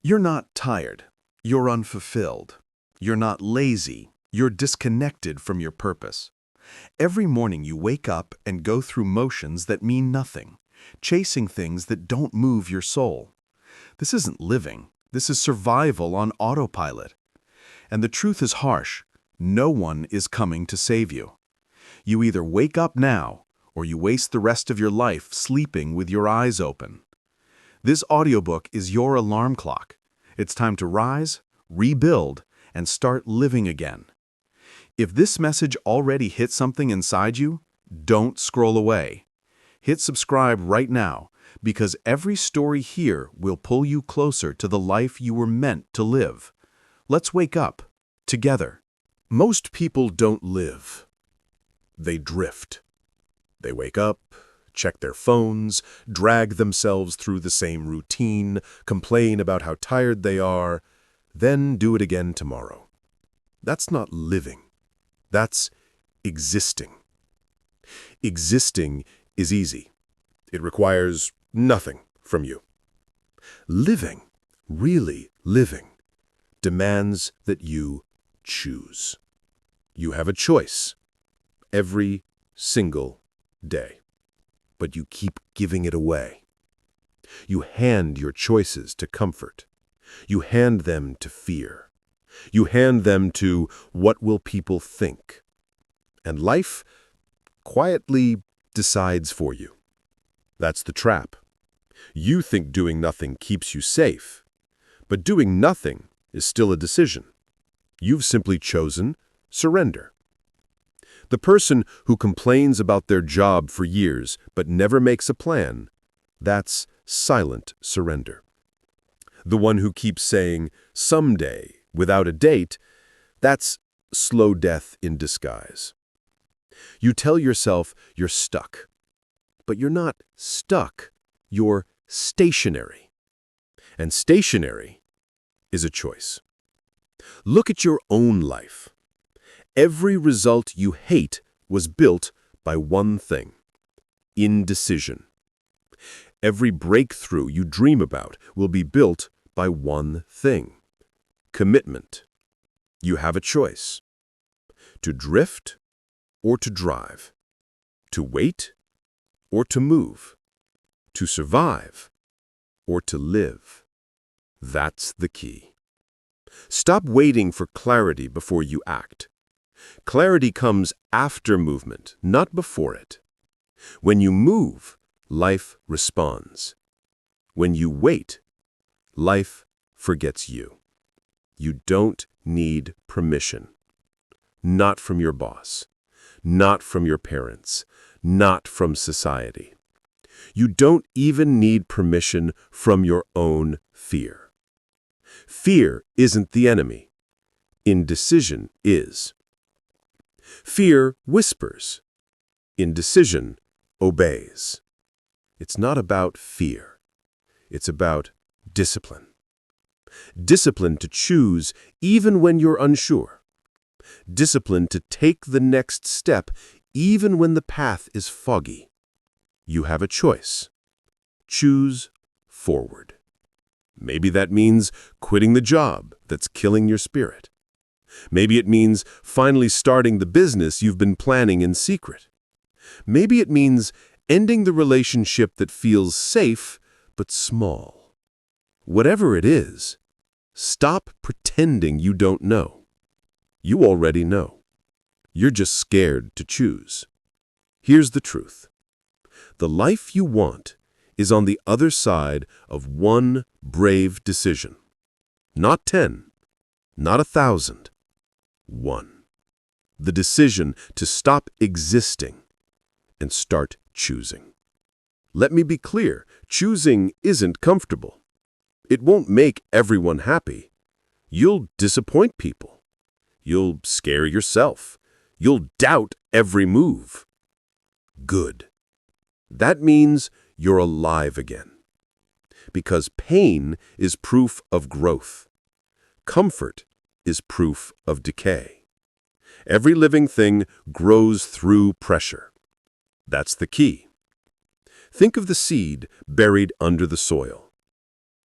You're not tired. You're unfulfilled. You're not lazy. You're disconnected from your purpose. Every morning you wake up and go through motions that mean nothing, chasing things that don't move your soul. This isn't living. This is survival on autopilot. And the truth is harsh. No one is coming to save you. You either wake up now, or you waste the rest of your life sleeping with your eyes open. This audiobook is your alarm clock. It's time to rise, rebuild, and start living again. If this message already hit something inside you, don't scroll away. Hit subscribe right now, because every story here will pull you closer to the life you were meant to live. Let's wake up, together. Most people don't live. They drift. They wake up, check their phones, drag themselves through the same routine, complain about how tired they are, then do it again tomorrow. That's not living. That's existing. Existing is easy. It requires nothing from you. Living, really living, demands that you choose. You have a choice every single day, but you keep giving it away. You hand your choices to comfort. You hand them to fear. You hand them to what will people think. And life quietly decides for you. That's the trap. You think doing nothing keeps you safe, but doing nothing is still a decision. You've simply chosen surrender. The person who complains about their job for years but never makes a plan, that's silent surrender. The one who keeps saying, someday, without a date, that's slow death in disguise. You tell yourself you're stuck, but you're not stuck, you're stationary. And stationary is a choice. Look at your own life. Every result you hate was built by one thing: indecision. Every breakthrough you dream about will be built by one thing: commitment. You have a choice: to drift or to drive, to wait or to move, to survive or to live. That's the key. Stop waiting for clarity before you act. Clarity comes after movement, not before it. When you move, life responds. When you wait, life forgets you. You don't need permission. Not from your boss. Not from your parents. Not from society. You don't even need permission from your own fear. Fear isn't the enemy. Indecision is. Fear whispers. Indecision obeys. It's not about fear. It's about discipline. Discipline to choose even when you're unsure. Discipline to take the next step even when the path is foggy. You have a choice. Choose forward. Maybe that means quitting the job that's killing your spirit. Maybe it means finally starting the business you've been planning in secret. Maybe it means ending the relationship that feels safe but small. Whatever it is, stop pretending you don't know. You already know. You're just scared to choose. Here's the truth. The life you want is on the other side of one brave decision. Not 10, not 1,000. One. The decision to stop existing and start choosing. Let me be clear, choosing isn't comfortable. It won't make everyone happy. You'll disappoint people. You'll scare yourself. You'll doubt every move. Good. That means you're alive again. Because pain is proof of growth. Comfort is proof of decay. Every living thing grows through pressure. That's the key. Think of the seed buried under the soil.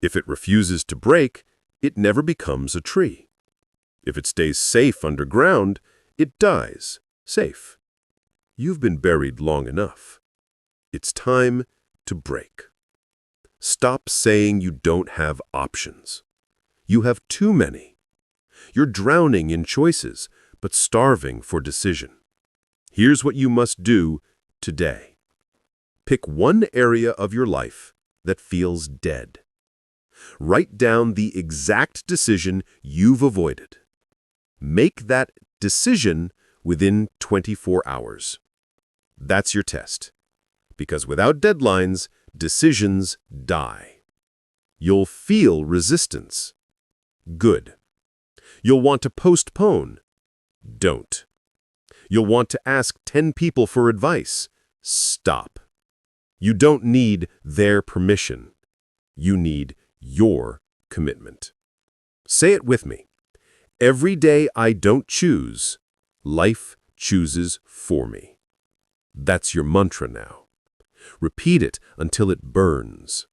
If it refuses to break, it never becomes a tree. If it stays safe underground, it dies safe. You've been buried long enough. It's time to break. Stop saying you don't have options. You have too many. You're drowning in choices, but starving for decision. Here's what you must do today. Pick one area of your life that feels dead. Write down the exact decision you've avoided. Make that decision within 24 hours. That's your test. Because without deadlines, decisions die. You'll feel resistance. Good. You'll want to postpone. Don't. You'll want to ask 10 people for advice. Stop. You don't need their permission. You need your commitment. Say it with me. Every day I don't choose, life chooses for me. That's your mantra now. Repeat it until it burns,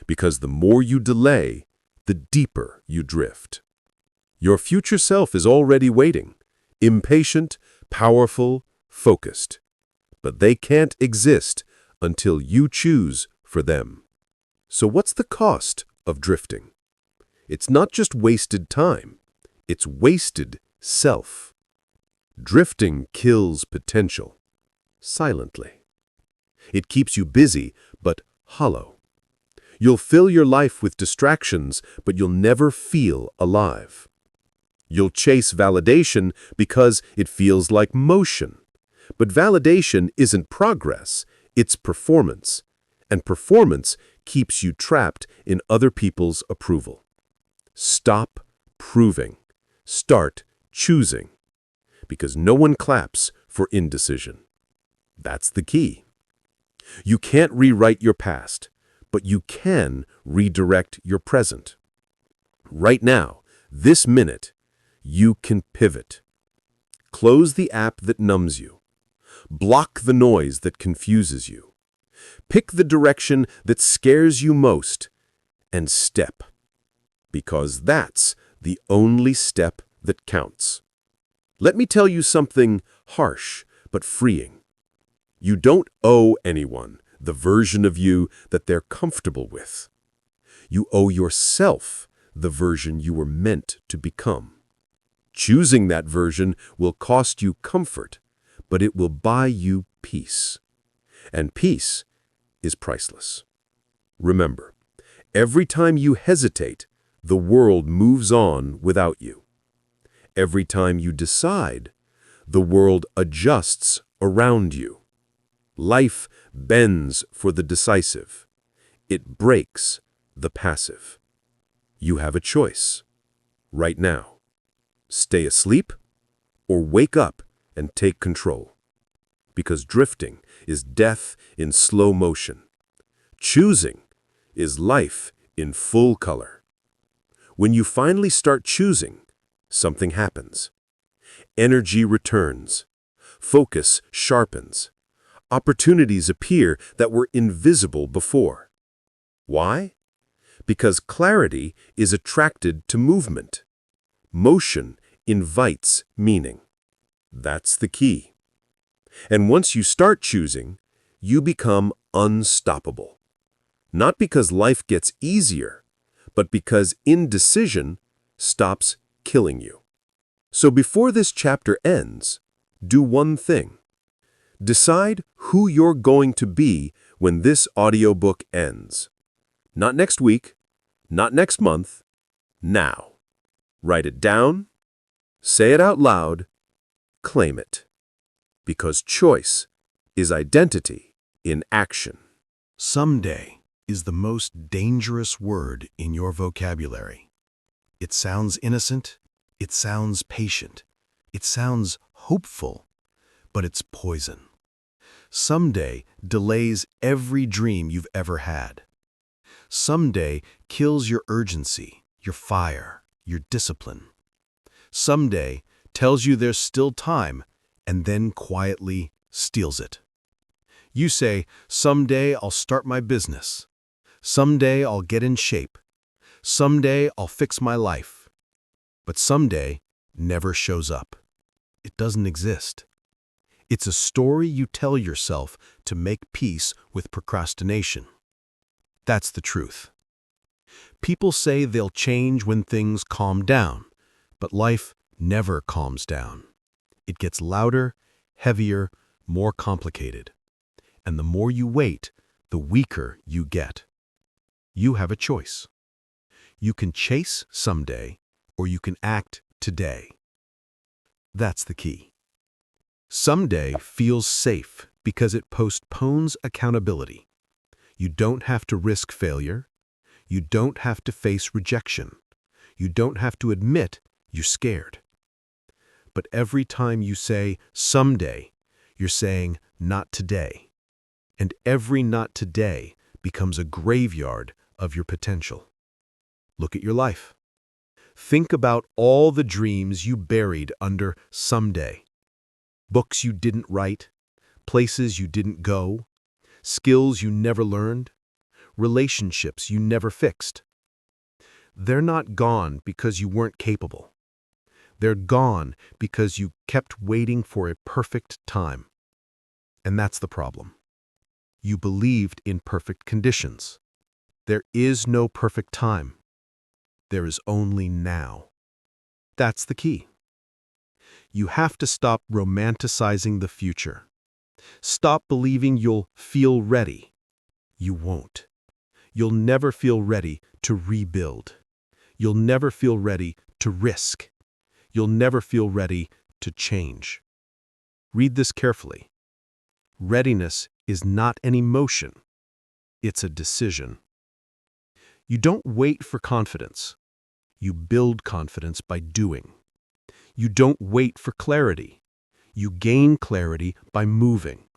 because the more you delay, the deeper you drift. Your future self is already waiting, impatient, powerful, focused. But they can't exist until you choose for them. So what's the cost of drifting? It's not just wasted time, it's wasted self. Drifting kills potential, silently. It keeps you busy, but hollow. You'll fill your life with distractions, but you'll never feel alive. You'll chase validation because it feels like motion. But validation isn't progress, it's performance. And performance keeps you trapped in other people's approval. Stop proving. Start choosing. Because no one claps for indecision. That's the key. You can't rewrite your past, but you can redirect your present. Right now, this minute, you can pivot. Close the app that numbs you. Block the noise that confuses you. Pick the direction that scares you most and step. Because that's the only step that counts. Let me tell you something harsh but freeing. You don't owe anyone the version of you that they're comfortable with. You owe yourself the version you were meant to become. Choosing that version will cost you comfort, but it will buy you peace. And peace is priceless. Remember, every time you hesitate, the world moves on without you. Every time you decide, the world adjusts around you. Life bends for the decisive. It breaks the passive. You have a choice. Right now. Stay asleep or wake up and take control. Because drifting is death in slow motion. Choosing is life in full color. When you finally start choosing, something happens. Energy returns. Focus sharpens. Opportunities appear that were invisible before. Why? Because clarity is attracted to movement. Motion invites meaning. That's the key. And once you start choosing, you become unstoppable. Not because life gets easier, but because indecision stops killing you. So before this chapter ends, do one thing. Decide who you're going to be when this audiobook ends. Not next week, not next month, now. Write it down, say it out loud, claim it. Because choice is identity in action. Someday is the most dangerous word in your vocabulary. It sounds innocent, it sounds patient, it sounds hopeful, but it's poison. Someday delays every dream you've ever had. Someday kills your urgency, your fire, your discipline. Someday tells you there's still time and then quietly steals it. You say, someday I'll start my business. Someday I'll get in shape. Someday I'll fix my life. But someday never shows up. It doesn't exist. It's a story you tell yourself to make peace with procrastination. That's the truth. People say they'll change when things calm down, but life never calms down. It gets louder, heavier, more complicated. And the more you wait, the weaker you get. You have a choice. You can chase someday, or you can act today. That's the key. Someday feels safe because it postpones accountability. You don't have to risk failure. You don't have to face rejection. You don't have to admit you're scared. But every time you say someday, you're saying not today. And every not today becomes a graveyard of your potential. Look at your life. Think about all the dreams you buried under someday. Books you didn't write, places you didn't go, skills you never learned, relationships you never fixed. They're not gone because you weren't capable. They're gone because you kept waiting for a perfect time. And that's the problem. You believed in perfect conditions. There is no perfect time. There is only now. That's the key. You have to stop romanticizing the future. Stop believing you'll feel ready. You won't. You'll never feel ready to rebuild. You'll never feel ready to risk. You'll never feel ready to change. Read this carefully. Readiness is not an emotion. It's a decision. You don't wait for confidence. You build confidence by doing. You don't wait for clarity. You gain clarity by moving.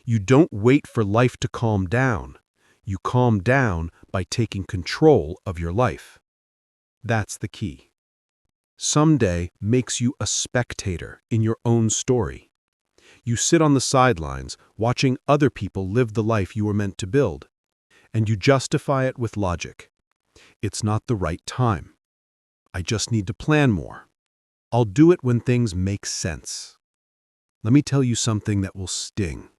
You don't wait for life to calm down. You calm down by taking control of your life. That's the key. Someday makes you a spectator in your own story. You sit on the sidelines watching other people live the life you were meant to build, and you justify it with logic. It's not the right time. I just need to plan more. I'll do it when things make sense. Let me tell you something that will sting.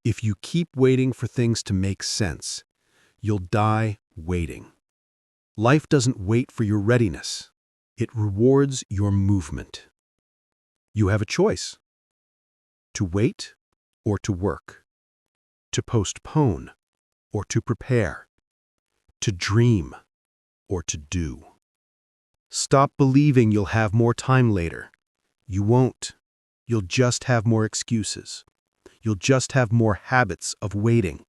If you keep waiting for things to make sense, you'll die waiting. Life doesn't wait for your readiness. It rewards your movement. You have a choice. To wait or to work. To postpone or to prepare. To dream or to do. Stop believing you'll have more time later. You won't. You'll just have more excuses. You'll just have more habits of waiting.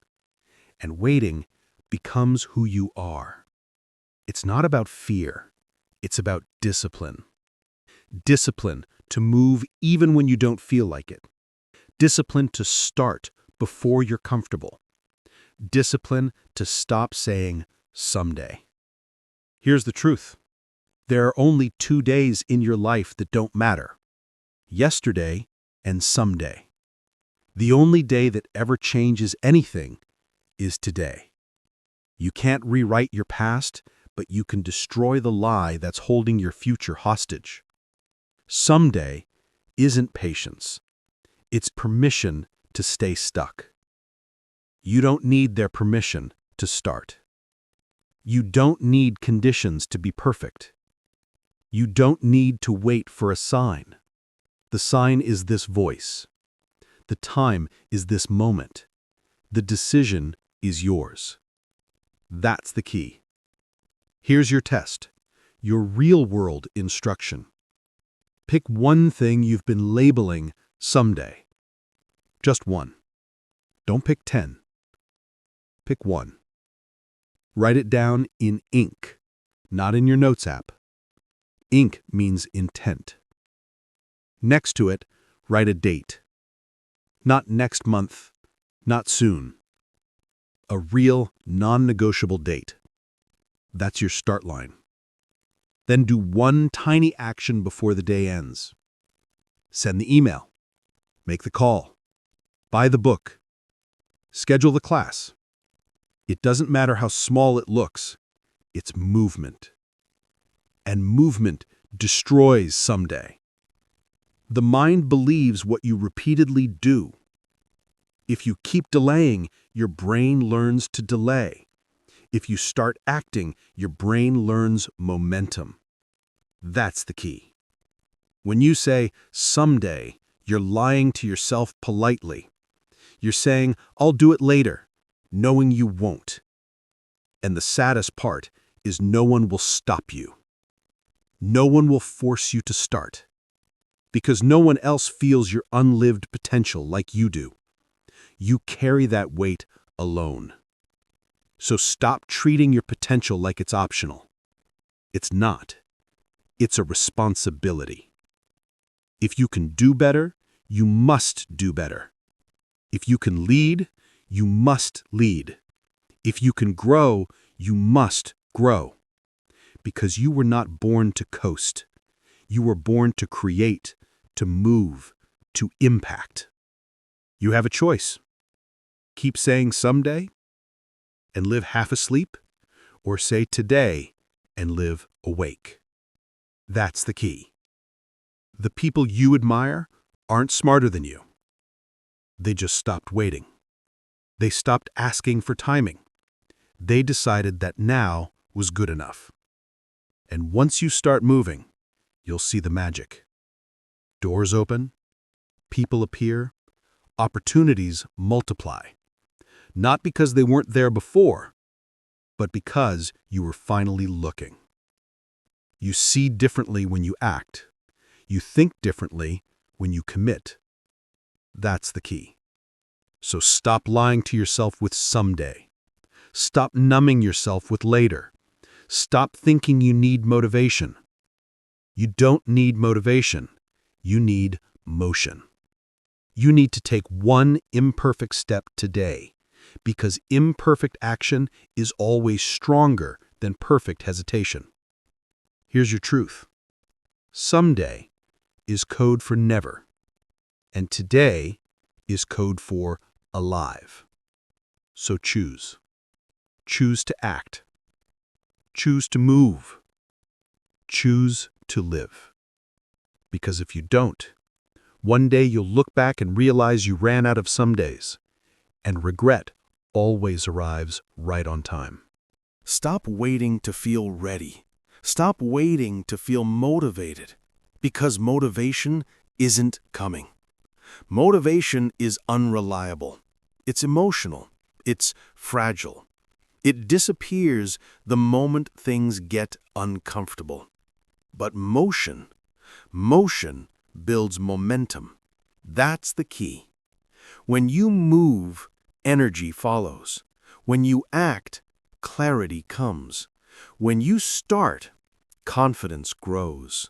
And waiting becomes who you are. It's not about fear. It's about discipline. Discipline to move even when you don't feel like it. Discipline to start before you're comfortable. Discipline to stop saying someday. Here's the truth. There are only 2 days in your life that don't matter. Yesterday and someday. The only day that ever changes anything is today. You can't rewrite your past, but you can destroy the lie that's holding your future hostage. Someday isn't patience. It's permission to stay stuck. You don't need their permission to start. You don't need conditions to be perfect. You don't need to wait for a sign. The sign is this voice. The time is this moment. The decision is yours. That's the key. Here's your test, your real-world instruction. Pick one thing you've been labeling someday. Just one. Don't pick 10. Pick one. Write it down in ink, not in your notes app. Ink means intent. Next to it, write a date. Not next month, not soon. A real, non-negotiable date. That's your start line. Then do one tiny action before the day ends. Send the email. Make the call. Buy the book. Schedule the class. It doesn't matter how small it looks. It's movement. And movement destroys someday. The mind believes what you repeatedly do. If you keep delaying, your brain learns to delay. If you start acting, your brain learns momentum. That's the key. When you say, someday, you're lying to yourself politely. You're saying, I'll do it later, knowing you won't. And the saddest part is no one will stop you. No one will force you to start. Because no one else feels your unlived potential like you do. You carry that weight alone. So stop treating your potential like it's optional. It's not. It's a responsibility. If you can do better, you must do better. If you can lead, you must lead. If you can grow, you must grow. Because you were not born to coast. You were born to create, to move, to impact. You have a choice. Keep saying someday and live half asleep, or say today and live awake. That's the key. The people you admire aren't smarter than you. They just stopped waiting. They stopped asking for timing. They decided that now was good enough. And once you start moving, you'll see the magic. Doors open, people appear, opportunities multiply. Not because they weren't there before, but because you were finally looking. You see differently when you act. You think differently when you commit. That's the key. So stop lying to yourself with someday. Stop numbing yourself with later. Stop thinking you need motivation. You don't need motivation. You need motion. You need to take one imperfect step today, because imperfect action is always stronger than perfect hesitation. Here's your truth. Someday is code for never, and today is code for alive. So choose. Choose to act. Choose to move. Choose to live. Because if you don't, one day you'll look back and realize you ran out of some days, and regret always arrives right on time. Stop waiting to feel ready. Stop waiting to feel motivated, because motivation isn't coming. Motivation is unreliable. It's emotional. It's fragile. It disappears the moment things get uncomfortable. But motion builds momentum. That's the key. When you move, energy follows. When you act, clarity comes. When you start, confidence grows.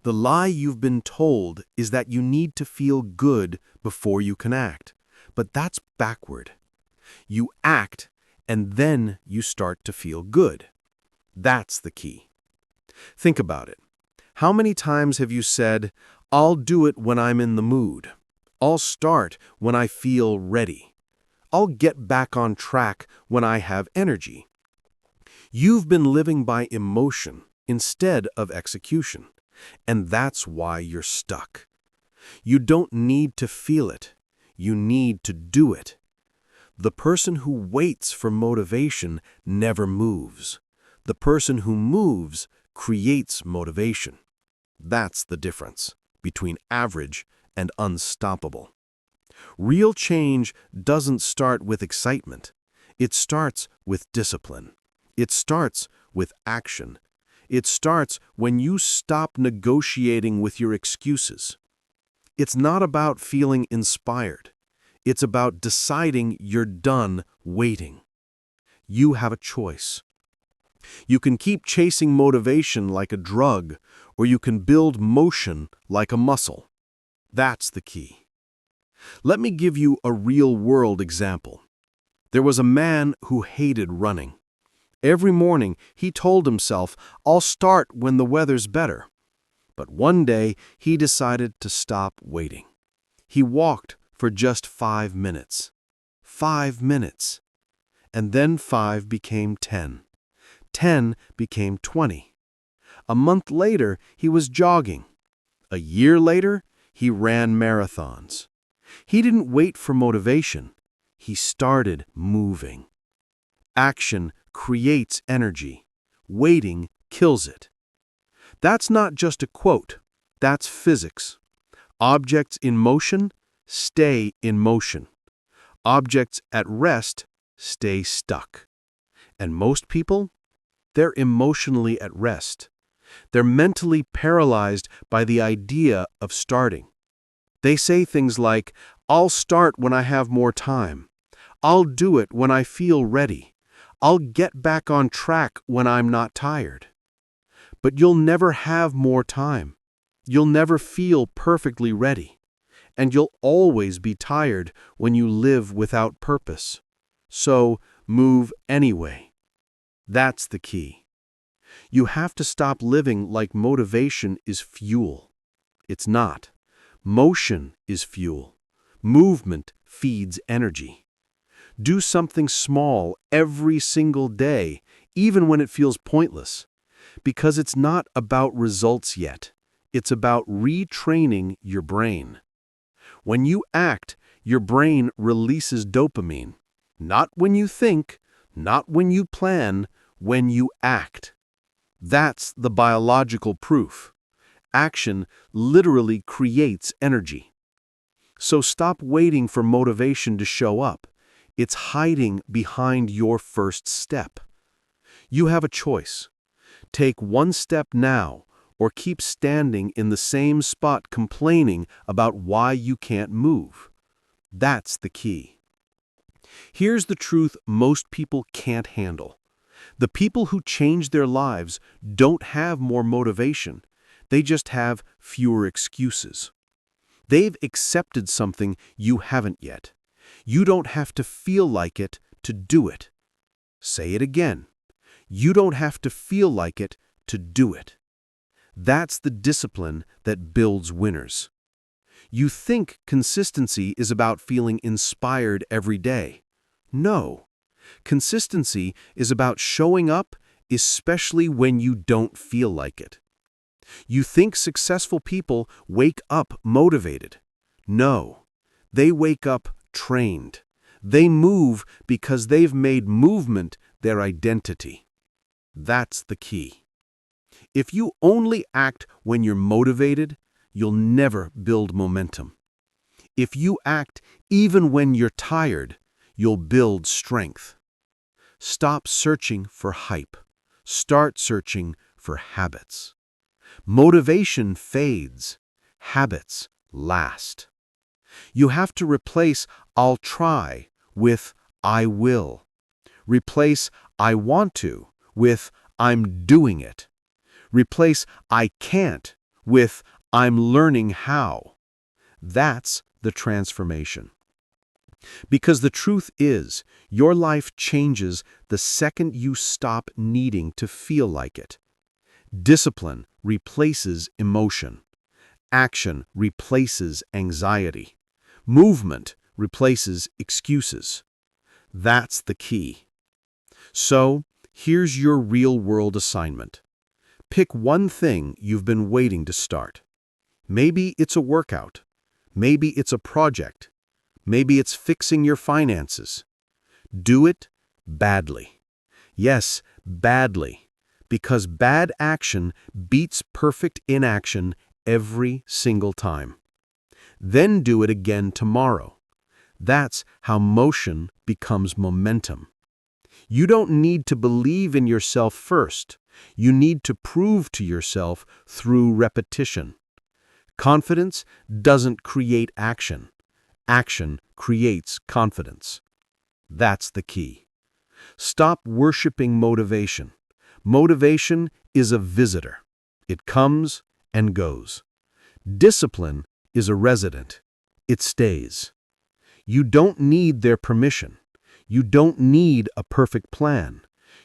The lie you've been told is that you need to feel good before you can act. But that's backward. You act, and then you start to feel good. That's the key. Think about it. How many times have you said, I'll do it when I'm in the mood. I'll start when I feel ready. I'll get back on track when I have energy. You've been living by emotion instead of execution, and that's why you're stuck. You don't need to feel it. You need to do it. The person who waits for motivation never moves. The person who moves creates motivation. That's the difference between average and unstoppable. Real change doesn't start with excitement. It starts with discipline. It starts with action. It starts when you stop negotiating with your excuses. It's not about feeling inspired. It's about deciding you're done waiting. You have a choice. You can keep chasing motivation like a drug, or you can build motion like a muscle. That's the key. Let me give you a real-world example. There was a man who hated running. Every morning, he told himself, I'll start when the weather's better. But one day, he decided to stop waiting. He walked for just 5 minutes. 5 minutes. And then 5 became 10. 10 became 20. A month later, he was jogging. A year later, he ran marathons. He didn't wait for motivation. He started moving. Action creates energy. Waiting kills it. That's not just a quote. That's physics. Objects in motion stay in motion. Objects at rest stay stuck. And most people? They're emotionally at rest. They're mentally paralyzed by the idea of starting. They say things like, "I'll start when I have more time. I'll do it when I feel ready. I'll get back on track when I'm not tired." But you'll never have more time. You'll never feel perfectly ready. And you'll always be tired when you live without purpose. So, move anyway. That's the key. You have to stop living like motivation is fuel. It's not. Motion is fuel. Movement feeds energy. Do something small every single day, even when it feels pointless. Because it's not about results yet. It's about retraining your brain. When you act, your brain releases dopamine. Not when you think, not when you plan, when you act. That's the biological proof. Action literally creates energy. So stop waiting for motivation to show up. It's hiding behind your first step. You have a choice. Take one step now, or keep standing in the same spot complaining about why you can't move. That's the key. Here's the truth most people can't handle. The people who change their lives don't have more motivation. They just have fewer excuses. They've accepted something you haven't yet. You don't have to feel like it to do it. Say it again. You don't have to feel like it to do it. That's the discipline that builds winners. You think consistency is about feeling inspired every day. No. Consistency is about showing up, especially when you don't feel like it. You think successful people wake up motivated. No. They wake up trained. They move because they've made movement their identity. That's the key. If you only act when you're motivated, you'll never build momentum. If you act even when you're tired, you'll build strength. Stop searching for hype. Start searching for habits. Motivation fades. Habits last. You have to replace "I'll try" with "I will." Replace "I want to" with "I'm doing it." Replace "I can't" with "I'm learning how." That's the transformation. Because the truth is, your life changes the second you stop needing to feel like it. Discipline replaces emotion. Action replaces anxiety. Movement replaces excuses. That's the key. So, here's your real-world assignment. Pick one thing you've been waiting to start. Maybe it's a workout. Maybe it's a project. Maybe it's fixing your finances. Do it badly. Yes, badly. Because bad action beats perfect inaction every single time. Then do it again tomorrow. That's how motion becomes momentum. You don't need to believe in yourself first. You need to prove to yourself through repetition. Confidence doesn't create action. Action creates confidence. That's the key. Stop worshiping motivation. Motivation is a visitor. It comes and goes. Discipline is a resident. It stays. You don't need their permission. You don't need a perfect plan.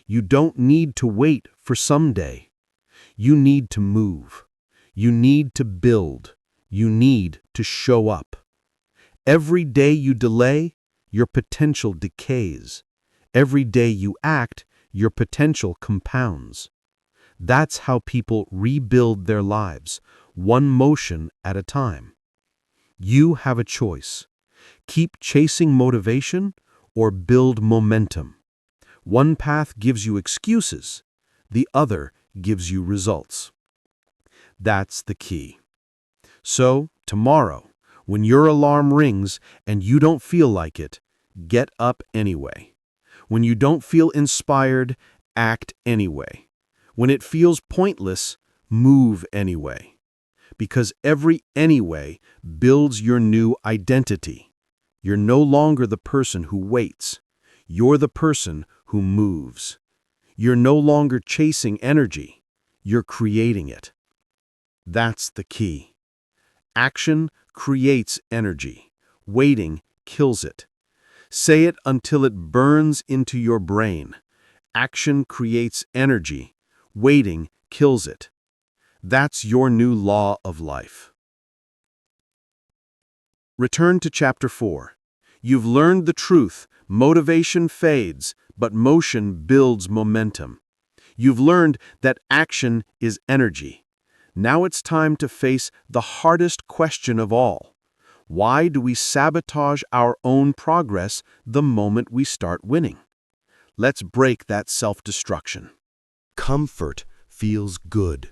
You don't need to wait for someday. You need to move. You need to build. You need to show up. Every day you delay, your potential decays. Every day you act, your potential compounds. That's how people rebuild their lives, one motion at a time. You have a choice. Keep chasing motivation or build momentum. One path gives you excuses, the other gives you results. That's the key. So, tomorrow, when your alarm rings and you don't feel like it, get up anyway. When you don't feel inspired, act anyway. When it feels pointless, move anyway. Because every anyway builds your new identity. You're no longer the person who waits. You're the person who moves. You're no longer chasing energy. You're creating it. That's the key. Action creates energy. Waiting kills it. Say it until it burns into your brain. Action creates energy. Waiting kills it. That's your new law of life. Return to Chapter 4. You've learned the truth. Motivation fades, but motion builds momentum. You've learned that action is energy. Now it's time to face the hardest question of all. Why do we sabotage our own progress the moment we start winning? Let's break that self-destruction. Comfort feels good.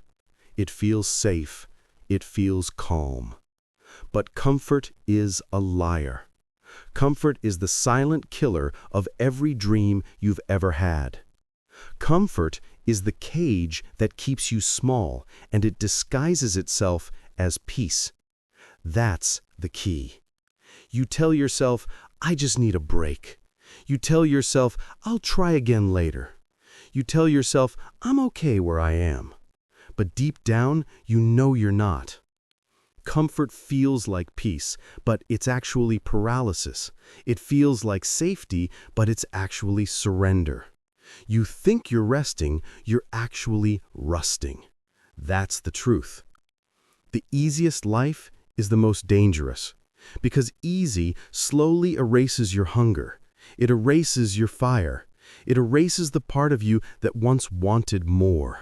It feels safe. It feels calm. But comfort is a liar. Comfort is the silent killer of every dream you've ever had. Comfort is the cage that keeps you small, and it disguises itself as peace. That's the key. You tell yourself, I just need a break. You tell yourself, I'll try again later. You tell yourself, I'm okay where I am. But deep down, you know you're not. Comfort feels like peace, but it's actually paralysis. It feels like safety, but it's actually surrender. You think you're resting, you're actually rusting. That's the truth. The easiest life is the most dangerous, because easy slowly erases your hunger. It erases your fire. It erases the part of you that once wanted more.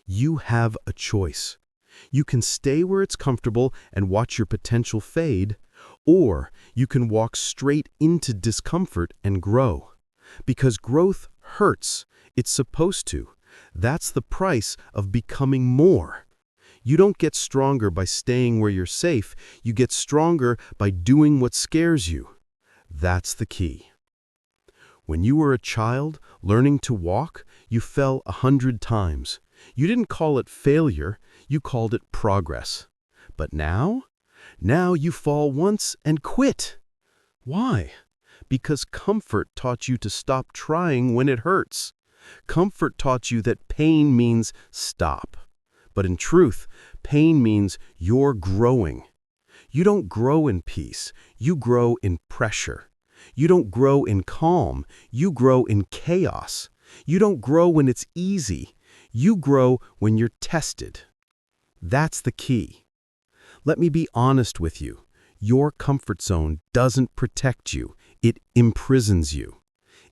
You have a choice. You can stay where it's comfortable and watch your potential fade, or you can walk straight into discomfort and grow. Because growth hurts. It's supposed to. That's the price of becoming more. You don't get stronger by staying where you're safe. You get stronger by doing what scares you. That's the key. When you were a child learning to walk, you fell 100 times. You didn't call it failure, you called it progress. But now you fall once and quit. Why? Because comfort taught you to stop trying when it hurts. Comfort taught you that pain means stop. But in truth, pain means you're growing. You don't grow in peace, you grow in pressure. You don't grow in calm, you grow in chaos. You don't grow when it's easy, you grow when you're tested. That's the key. Let me be honest with you. Your comfort zone doesn't protect you, it imprisons you.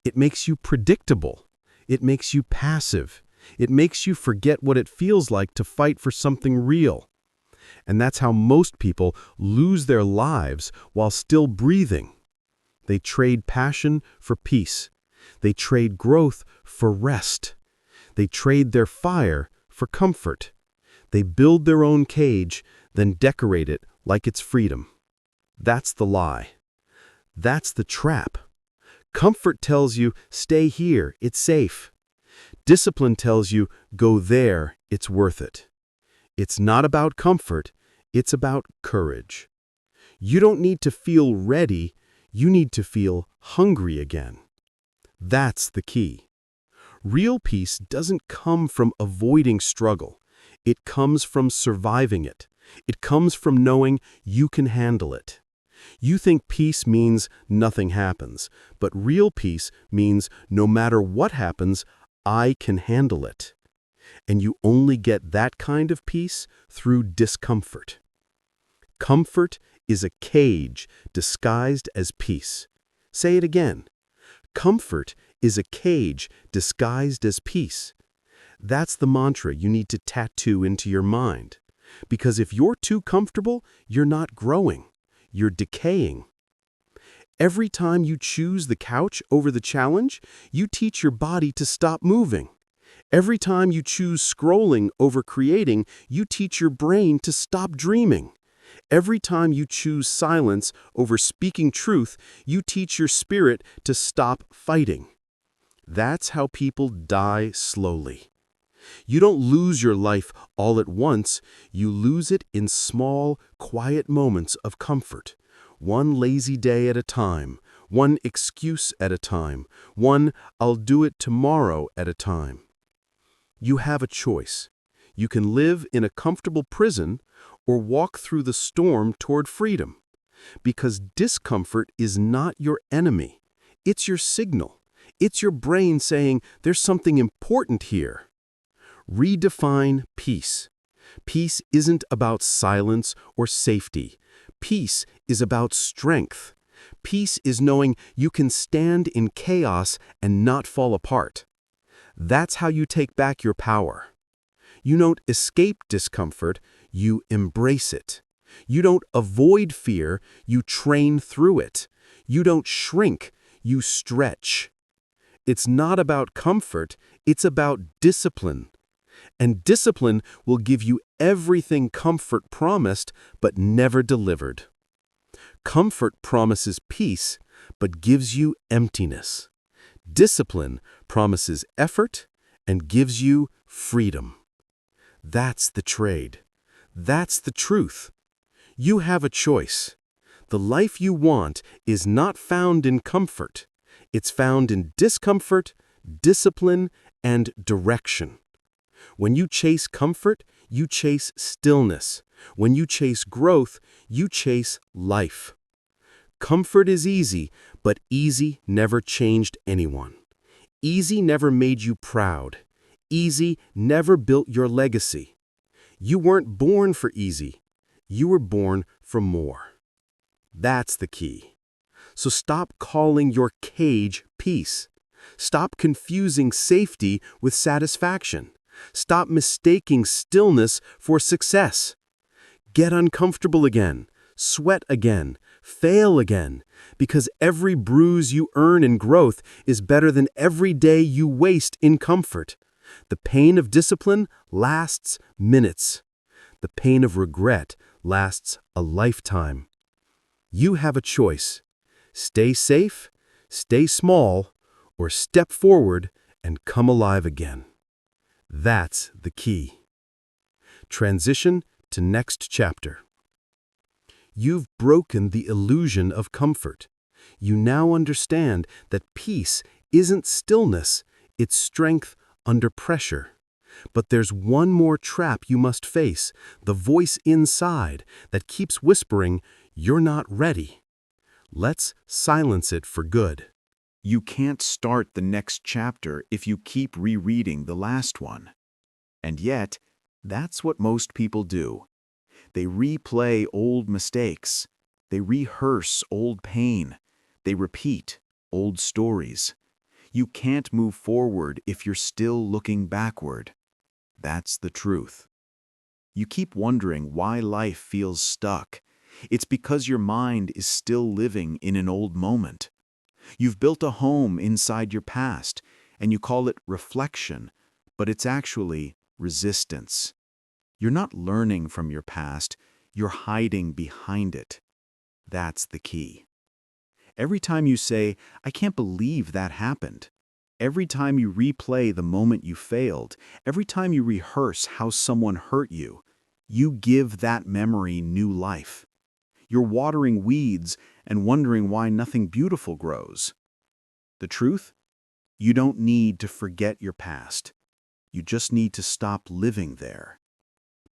It makes you predictable. It makes you passive. It makes you forget what it feels like to fight for something real. And that's how most people lose their lives while still breathing. They trade passion for peace. They trade growth for rest. They trade their fire for comfort. They build their own cage, then decorate it like it's freedom. That's the lie. That's the trap. Comfort tells you, stay here, it's safe. Discipline tells you, go there, it's worth it. It's not about comfort, it's about courage. You don't need to feel ready, you need to feel hungry again. That's the key. Real peace doesn't come from avoiding struggle. It comes from surviving it. It comes from knowing you can handle it. You think peace means nothing happens, but real peace means no matter what happens, I can handle it. And you only get that kind of peace through discomfort. Comfort is a cage disguised as peace. Say it again. Comfort is a cage disguised as peace. That's the mantra you need to tattoo into your mind. Because if you're too comfortable, you're not growing. You're decaying. Every time you choose the couch over the challenge, you teach your body to stop moving. Every time you choose scrolling over creating, you teach your brain to stop dreaming. Every time you choose silence over speaking truth, you teach your spirit to stop fighting. That's how people die slowly. You don't lose your life all at once, you lose it in small, quiet moments of comfort. One lazy day at a time, one excuse at a time, one "I'll do it tomorrow" at a time. You have a choice. You can live in a comfortable prison or walk through the storm toward freedom. Because discomfort is not your enemy. It's your signal. It's your brain saying, there's something important here. Redefine peace. Peace isn't about silence or safety. Peace is about strength. Peace is knowing you can stand in chaos and not fall apart. That's how you take back your power. You don't escape discomfort, you embrace it. You don't avoid fear, you train through it. You don't shrink, you stretch. It's not about comfort, it's about discipline. And discipline will give you everything comfort promised but never delivered. Comfort promises peace but gives you emptiness. Discipline promises effort and gives you freedom. That's the trade. That's the truth. You have a choice. The life you want is not found in comfort. It's found in discomfort, discipline, and direction. When you chase comfort, you chase stillness. When you chase growth, you chase life. Comfort is easy, but easy never changed anyone. Easy never made you proud. Easy never built your legacy. You weren't born for easy. You were born for more. That's the key. So stop calling your cage peace. Stop confusing safety with satisfaction. Stop mistaking stillness for success. Get uncomfortable again, sweat again, fail again, because every bruise you earn in growth is better than every day you waste in comfort. The pain of discipline lasts minutes. The pain of regret lasts a lifetime. You have a choice. Stay safe, stay small, or step forward and come alive again. That's the key. Transition to next chapter. You've broken the illusion of comfort. You now understand that peace isn't stillness, it's strength under pressure. But there's one more trap you must face, the voice inside that keeps whispering, "You're not ready." Let's silence it for good. You can't start the next chapter if you keep rereading the last one. And yet, that's what most people do. They replay old mistakes. They rehearse old pain. They repeat old stories. You can't move forward if you're still looking backward. That's the truth. You keep wondering why life feels stuck. It's because your mind is still living in an old moment. You've built a home inside your past, and you call it reflection, but it's actually resistance. You're not learning from your past, you're hiding behind it. That's the key. Every time you say, "I can't believe that happened," every time you replay the moment you failed, every time you rehearse how someone hurt you, you give that memory new life. You're watering weeds and wondering why nothing beautiful grows. The truth? You don't need to forget your past. You just need to stop living there.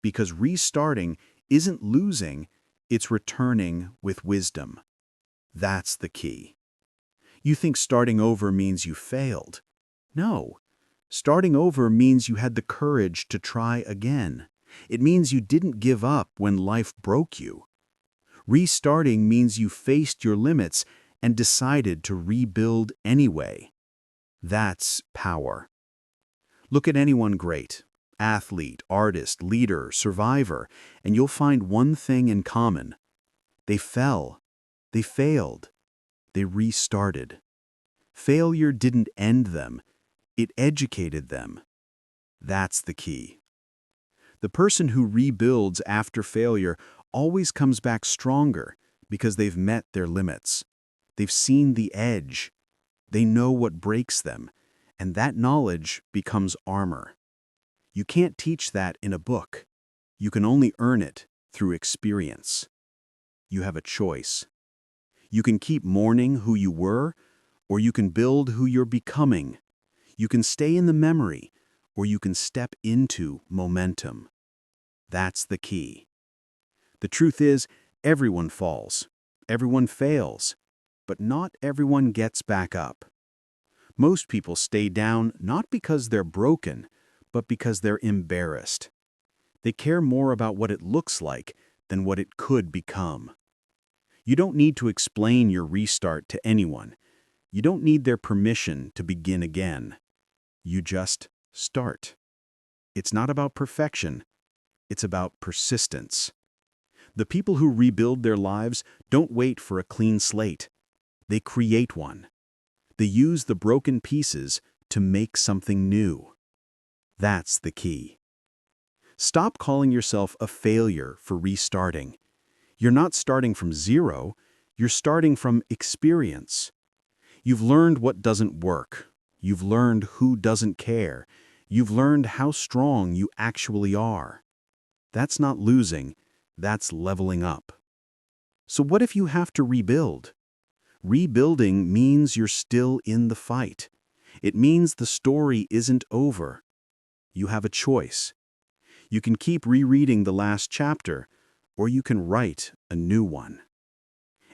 Because restarting isn't losing, it's returning with wisdom. That's the key. You think starting over means you failed. No. Starting over means you had the courage to try again. It means you didn't give up when life broke you. Restarting means you faced your limits and decided to rebuild anyway. That's power. Look at anyone great, athlete, artist, leader, survivor, and you'll find one thing in common. They fell. They failed. They restarted. Failure didn't end them. It educated them. That's the key. The person who rebuilds after failure always comes back stronger because they've met their limits. They've seen the edge. They know what breaks them, and that knowledge becomes armor. You can't teach that in a book. You can only earn it through experience. You have a choice. You can keep mourning who you were, or you can build who you're becoming. You can stay in the memory, or you can step into momentum. That's the key. The truth is, everyone falls. Everyone fails. But not everyone gets back up. Most people stay down not because they're broken, but because they're embarrassed. They care more about what it looks like than what it could become. You don't need to explain your restart to anyone. You don't need their permission to begin again. You just start. It's not about perfection. It's about persistence. The people who rebuild their lives don't wait for a clean slate. They create one. They use the broken pieces to make something new. That's the key. Stop calling yourself a failure for restarting. You're not starting from zero, you're starting from experience. You've learned what doesn't work. You've learned who doesn't care. You've learned how strong you actually are. That's not losing, that's leveling up. So what if you have to rebuild? Rebuilding means you're still in the fight. It means the story isn't over. You have a choice. You can keep rereading the last chapter, or you can write a new one.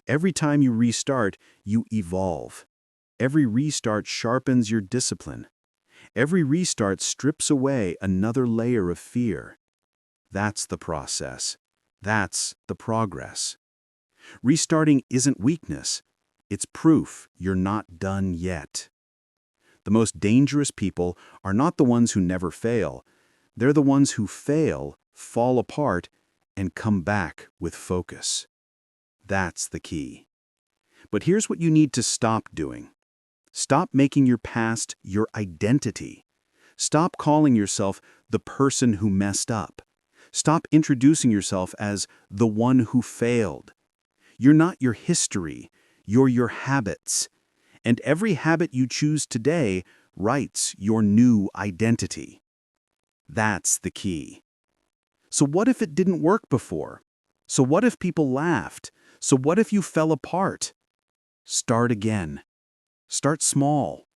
Every time you restart, you evolve. Every restart sharpens your discipline. Every restart strips away another layer of fear. That's the process. That's the progress. Restarting isn't weakness. It's proof you're not done yet. The most dangerous people are not the ones who never fail. They're the ones who fail, fall apart, and come back with focus. That's the key. But here's what you need to stop doing. Stop making your past your identity. Stop calling yourself the person who messed up. Stop introducing yourself as the one who failed. You're not your history. You're your habits. And every habit you choose today writes your new identity. That's the key. So what if it didn't work before? So what if people laughed? So what if you fell apart? Start again. Start small.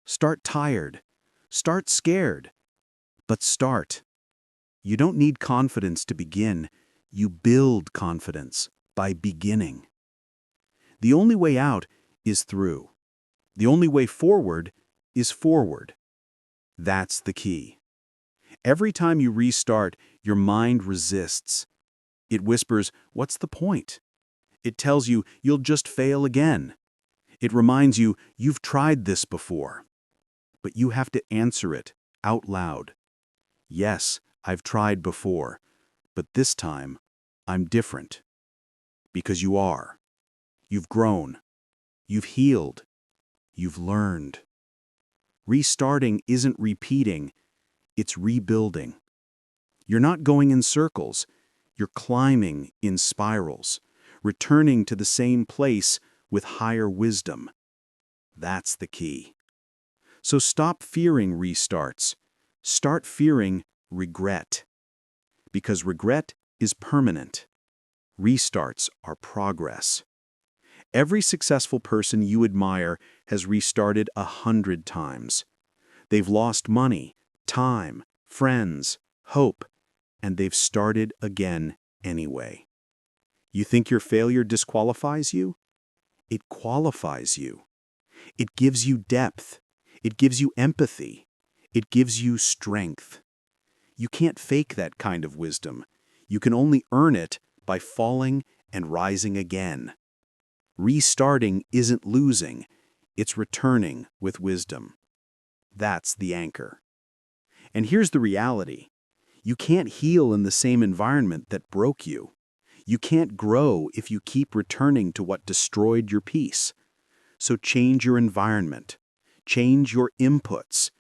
Start tired. Start scared. But start. You don't need confidence to begin. You build confidence by beginning. The only way out is through. The only way forward is forward. That's the key. Every time you restart, your mind resists. It whispers, "What's the point?" It tells you you'll just fail again. It reminds you you've tried this before. But you have to answer it out loud. Yes, I've tried before, but this time I'm different. Because you are. You've grown. You've healed. You've learned. Restarting isn't repeating, it's rebuilding. You're not going in circles, you're climbing in spirals, returning to the same place with higher wisdom. That's the key. So stop fearing restarts. Start fearing regret. Because regret is permanent. Restarts are progress. Every successful person you admire has restarted 100 times. They've lost money, time, friends, hope, and they've started again anyway. You think your failure disqualifies you? It qualifies you. It gives you depth. It gives you empathy. It gives you strength. You can't fake that kind of wisdom. You can only earn it by falling and rising again. Restarting isn't losing, it's returning with wisdom. That's the anchor. And here's the reality. You can't heal in the same environment that broke you. You can't grow if you keep returning to what destroyed your peace. So change your environment. Change your inputs.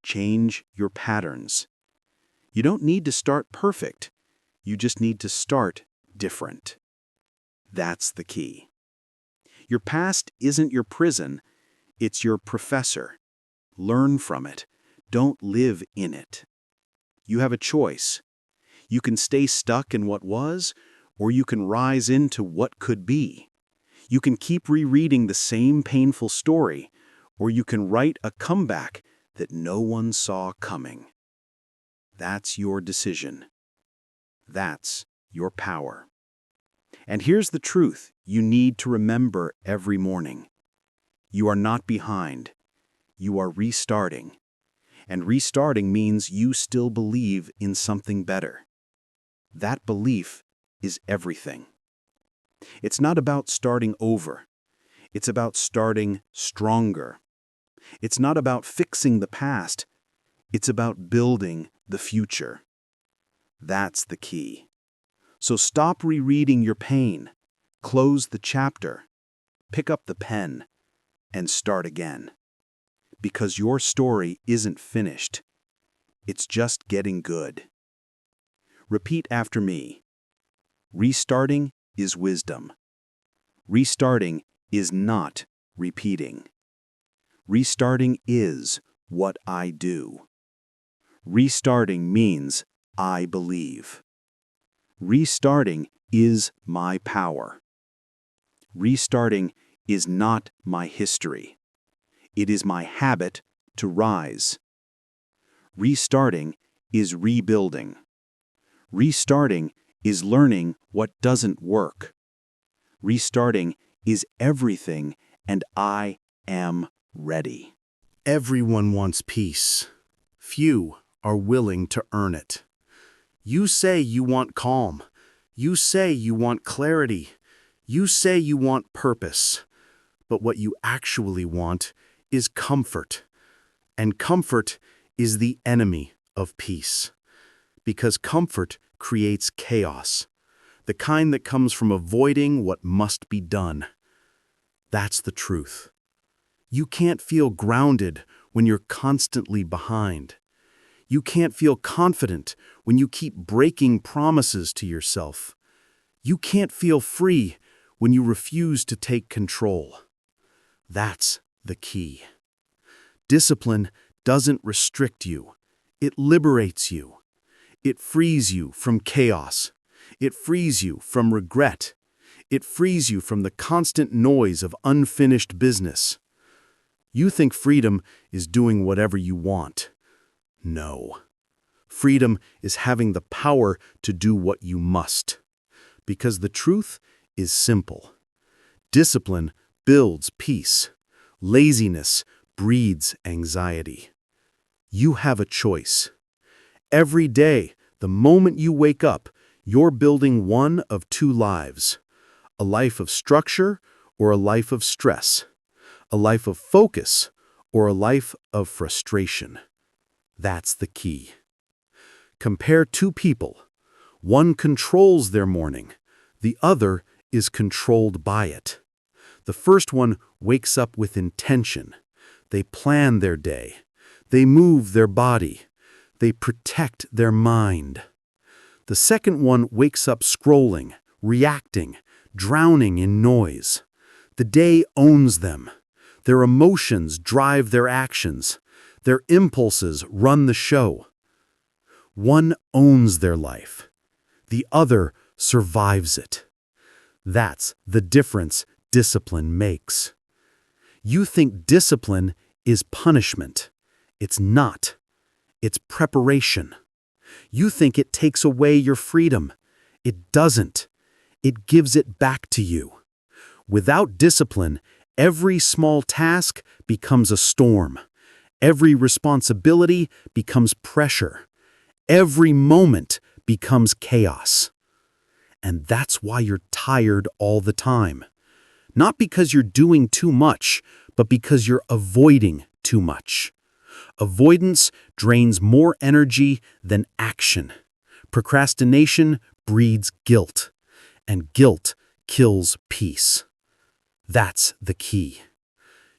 Change your patterns. You don't need to start perfect. You just need to start different. That's the key. Your past isn't your prison. It's your professor. Learn from it. Don't live in it. You have a choice. You can stay stuck in what was, or you can rise into what could be. You can keep rereading the same painful story, or you can write a comeback that no one saw coming. That's your decision. That's your power. And here's the truth you need to remember every morning. You are not behind. You are restarting. And restarting means you still believe in something better. That belief is everything. It's not about starting over. It's about starting stronger. It's not about fixing the past. It's about building the future. That's the key. So stop rereading your pain. Close the chapter. Pick up the pen and start again. Because your story isn't finished. It's just getting good. Repeat after me. Restarting is wisdom. Restarting is not repeating. Restarting is what I do. Restarting means I believe. Restarting is my power. Restarting is not my history. It is my habit to rise. Restarting is rebuilding. Restarting is learning what doesn't work. Restarting is everything, and I am ready. Everyone wants peace. Few are willing to earn it. You say you want calm. You say you want clarity. You say you want purpose. But what you actually want is comfort. And comfort is the enemy of peace. Because comfort creates chaos, the kind that comes from avoiding what must be done. That's the truth. You can't feel grounded when you're constantly behind. You can't feel confident when you keep breaking promises to yourself. You can't feel free when you refuse to take control. That's the key. Discipline doesn't restrict you. It liberates you. It frees you from chaos. It frees you from regret. It frees you from the constant noise of unfinished business. You think freedom is doing whatever you want. No. Freedom is having the power to do what you must. Because the truth is simple. Discipline builds peace. Laziness breeds anxiety. You have a choice. Every day, the moment you wake up, you're building one of two lives. A life of structure or a life of stress. A life of focus or a life of frustration. That's the key. Compare two people. One controls their morning. The other is controlled by it. The first one wakes up with intention. They plan their day. They move their body. They protect their mind. The second one wakes up scrolling, reacting, drowning in noise. The day owns them. Their emotions drive their actions. Their impulses run the show. One owns their life. The other survives it. That's the difference discipline makes. You think discipline is punishment. It's not. It's preparation. You think it takes away your freedom. It doesn't. It gives it back to you. Without discipline, every small task becomes a storm. Every responsibility becomes pressure. Every moment becomes chaos. And that's why you're tired all the time. Not because you're doing too much, but because you're avoiding too much. Avoidance drains more energy than action. Procrastination breeds guilt, and guilt kills peace. That's the key.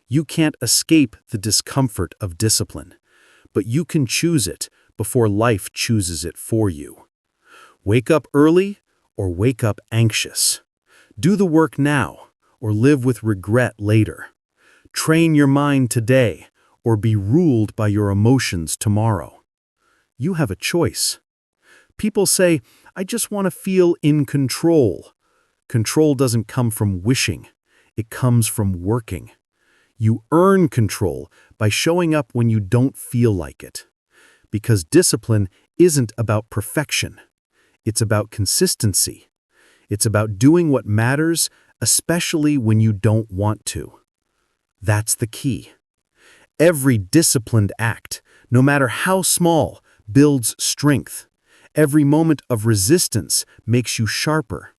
You can't escape the discomfort of discipline, but you can choose it before life chooses it for you. Wake up early or wake up anxious. Do the work now or live with regret later. Train your mind today or be ruled by your emotions tomorrow. You have a choice. People say, "I just want to feel in control." Control doesn't come from wishing. It comes from working. You earn control by showing up when you don't feel like it. Because discipline isn't about perfection. It's about consistency. It's about doing what matters, especially when you don't want to. That's the key. Every disciplined act, no matter how small, builds strength. Every moment of resistance makes you sharper.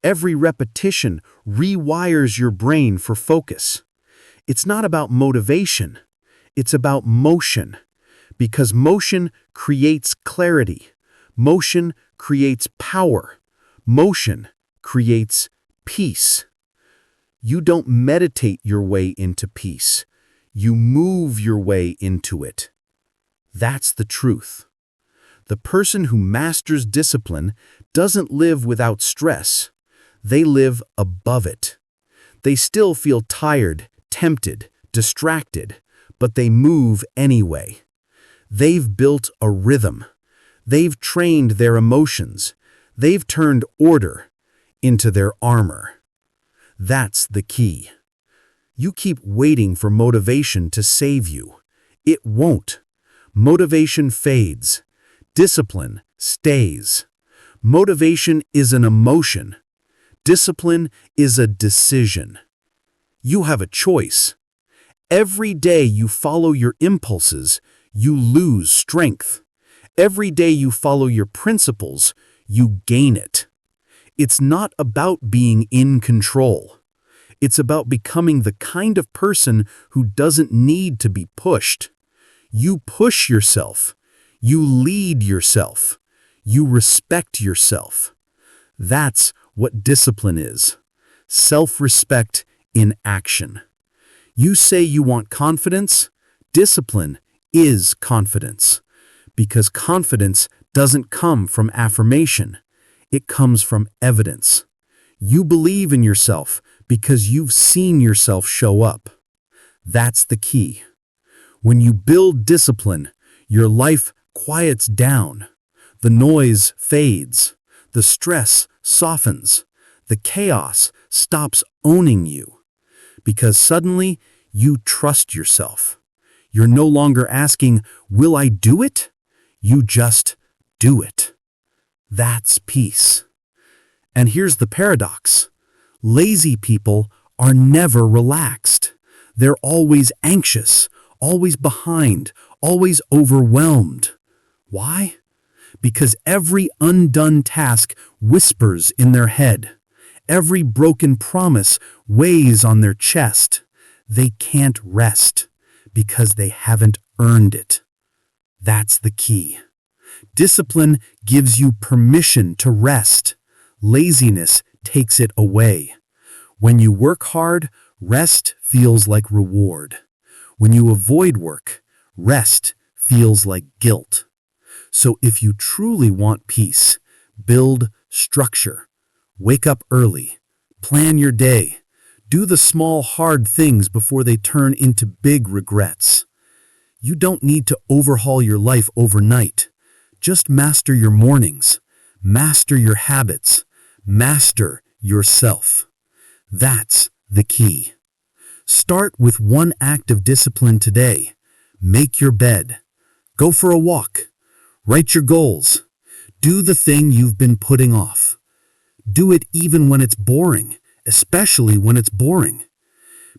Every repetition rewires your brain for focus. It's not about motivation. It's about motion. Because motion creates clarity. Motion creates power. Motion creates peace. You don't meditate your way into peace. You move your way into it. That's the truth. The person who masters discipline doesn't live without stress. They live above it. They still feel tired, tempted, distracted, but they move anyway. They've built a rhythm. They've trained their emotions. They've turned order into their armor. That's the key. You keep waiting for motivation to save you. It won't. Motivation fades. Discipline stays. Motivation is an emotion. Discipline is a decision. You have a choice. Every day you follow your impulses, you lose strength. Every day you follow your principles, you gain it. It's not about being in control. It's about becoming the kind of person who doesn't need to be pushed. You push yourself. You lead yourself. You respect yourself. That's what discipline is. Self-respect in action. You say you want confidence. Discipline is confidence. Because confidence doesn't come from affirmation. It comes from evidence. You believe in yourself because you've seen yourself show up. That's the key. When you build discipline, your life quiets down. The noise fades. The stress softens. The chaos stops owning you. Because suddenly, you trust yourself. You're no longer asking, "Will I do it?" You just do it. That's peace. And here's the paradox. Lazy people are never relaxed. They're always anxious, always behind, always overwhelmed. Why? Because every undone task whispers in their head. Every broken promise weighs on their chest. They can't rest because they haven't earned it. That's the key. Discipline gives you permission to rest. Laziness takes it away. When you work hard, rest feels like reward. When you avoid work, rest feels like guilt. So if you truly want peace, build structure. Wake up early. Plan your day. Do the small, hard things before they turn into big regrets. You don't need to overhaul your life overnight. Just master your mornings. Master your habits. Master yourself. That's the key. Start with one act of discipline today. Make your bed. Go for a walk. Write your goals. Do the thing you've been putting off. Do it even when it's boring, especially when it's boring.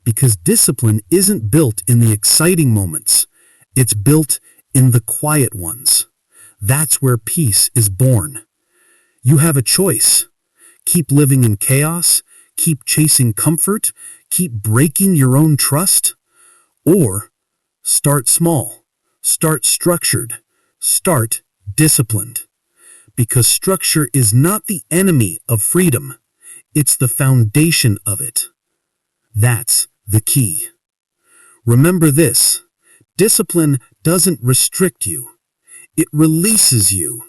Because discipline isn't built in the exciting moments. It's built in the quiet ones. That's where peace is born. You have a choice. Keep living in chaos, keep chasing comfort, keep breaking your own trust, or start small. Start structured. Start disciplined. Because structure is not the enemy of freedom. It's the foundation of it. That's the key. Remember this. Discipline doesn't restrict you. It releases you.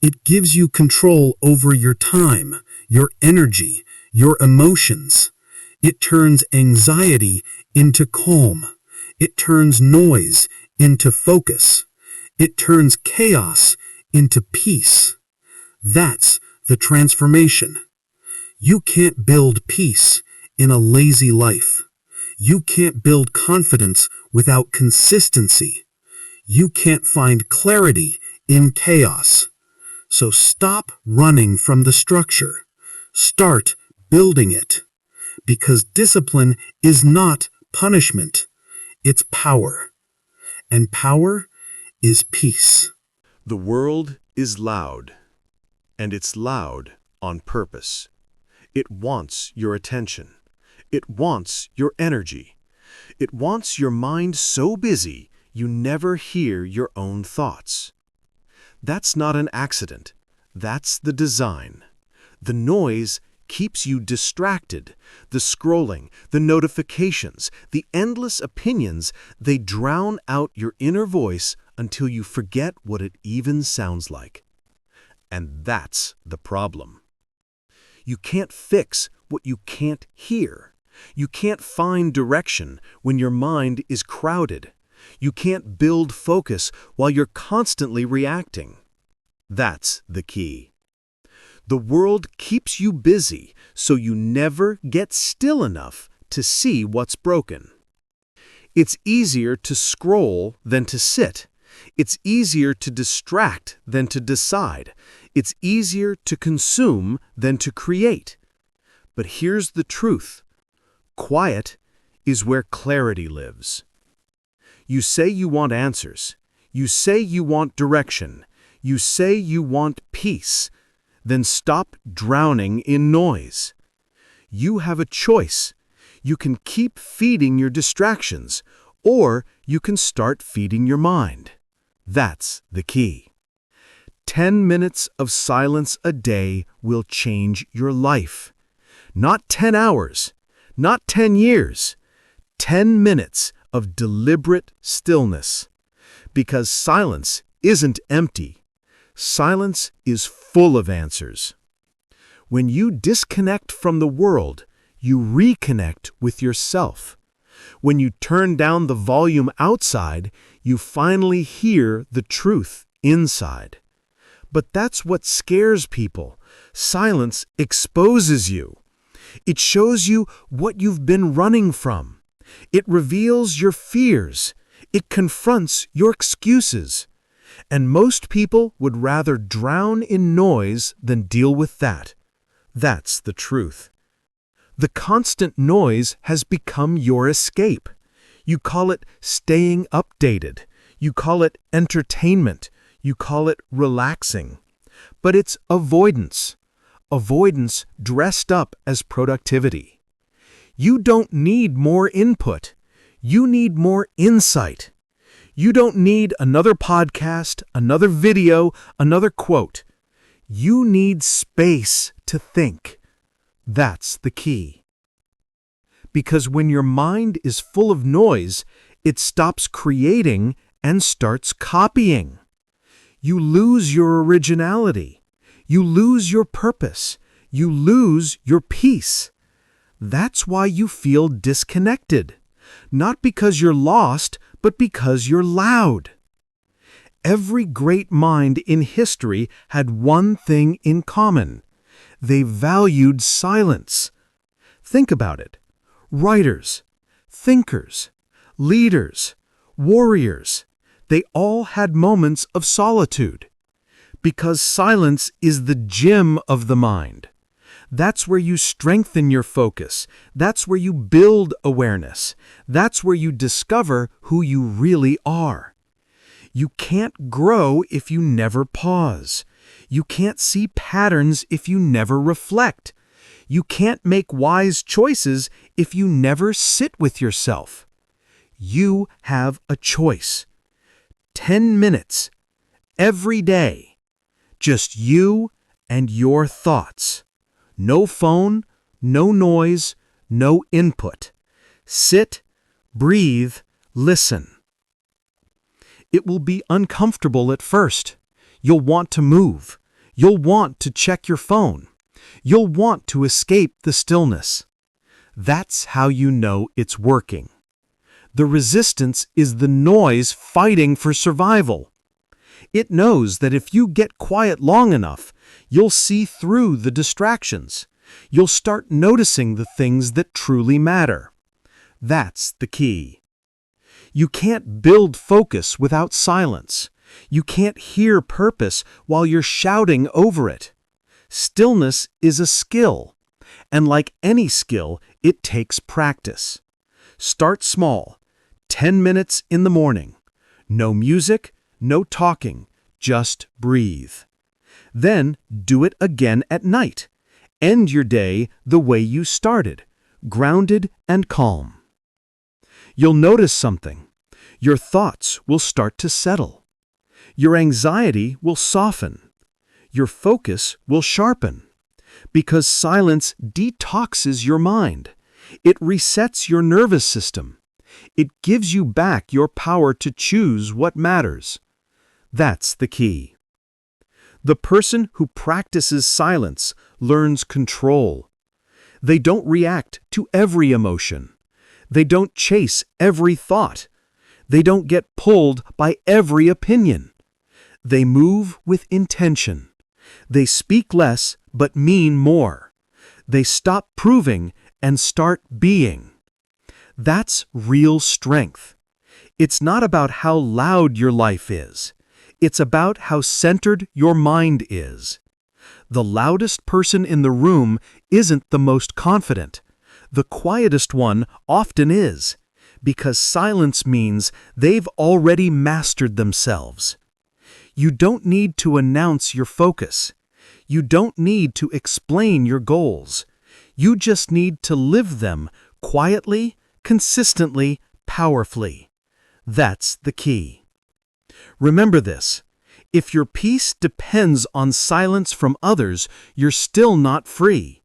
It gives you control over your time, your energy, your emotions. It turns anxiety into calm. It turns noise into focus. It turns chaos into peace. That's the transformation. You can't build peace in a lazy life. You can't build confidence without consistency. You can't find clarity in chaos. So stop running from the structure. Start building it. Because discipline is not punishment. It's power. And power is peace. The world is loud, and it's loud on purpose. It wants your attention. It wants your energy. It wants your mind so busy you never hear your own thoughts. That's not an accident. That's the design. The noise keeps you distracted. The scrolling, the notifications, the endless opinions, they drown out your inner voice until you forget what it even sounds like. And that's the problem. You can't fix what you can't hear. You can't find direction when your mind is crowded. You can't build focus while you're constantly reacting. That's the key. The world keeps you busy so you never get still enough to see what's broken. It's easier to scroll than to sit. It's easier to distract than to decide. It's easier to consume than to create. But here's the truth. Quiet is where clarity lives. You say you want answers. You say you want direction. You say you want peace. Then stop drowning in noise. You have a choice. You can keep feeding your distractions, or you can start feeding your mind. That's the key. 10 minutes of silence a day will change your life. Not 10 hours, not 10 years, 10 minutes of deliberate stillness. Because silence isn't empty. Silence is full of answers. When you disconnect from the world, you reconnect with yourself. When you turn down the volume outside, you finally hear the truth inside. But that's what scares people. Silence exposes you. It shows you what you've been running from. It reveals your fears. It confronts your excuses. And most people would rather drown in noise than deal with that. That's the truth. The constant noise has become your escape. You call it staying updated. You call it entertainment. You call it relaxing. But it's avoidance. Avoidance dressed up as productivity. You don't need more input. You need more insight. You don't need another podcast, another video, another quote. You need space to think. That's the key. Because when your mind is full of noise, it stops creating and starts copying. You lose your originality. You lose your purpose. You lose your peace. That's why you feel disconnected. Not because you're lost, but because you're loud. Every great mind in history had one thing in common. They valued silence. Think about it. Writers, thinkers, leaders, warriors, they all had moments of solitude. Because silence is the gym of the mind. That's where you strengthen your focus. That's where you build awareness. That's where you discover who you really are. You can't grow if you never pause. You can't see patterns if you never reflect. You can't make wise choices if you never sit with yourself. You have a choice. 10 minutes, every day. Just you and your thoughts. No phone, no noise, no input. Sit, breathe, listen. It will be uncomfortable at first. You'll want to move. You'll want to check your phone. You'll want to escape the stillness. That's how you know it's working. The resistance is the noise fighting for survival. It knows that if you get quiet long enough, you'll see through the distractions. You'll start noticing the things that truly matter. That's the key. You can't build focus without silence. You can't hear purpose while you're shouting over it. Stillness is a skill, and like any skill, it takes practice. Start small, 10 minutes in the morning. No music, no talking, just breathe. Then do it again at night. End your day the way you started, grounded and calm. You'll notice something. Your thoughts will start to settle. Your anxiety will soften. Your focus will sharpen. Because silence detoxes your mind. It resets your nervous system. It gives you back your power to choose what matters. That's the key. The person who practices silence learns control. They don't react to every emotion. They don't chase every thought. They don't get pulled by every opinion. They move with intention. They speak less but mean more. They stop proving and start being. That's real strength. It's not about how loud your life is. It's about how centered your mind is. The loudest person in the room isn't the most confident. The quietest one often is, because silence means they've already mastered themselves. You don't need to announce your focus. You don't need to explain your goals. You just need to live them quietly, consistently, powerfully. That's the key. Remember this. If your peace depends on silence from others, you're still not free.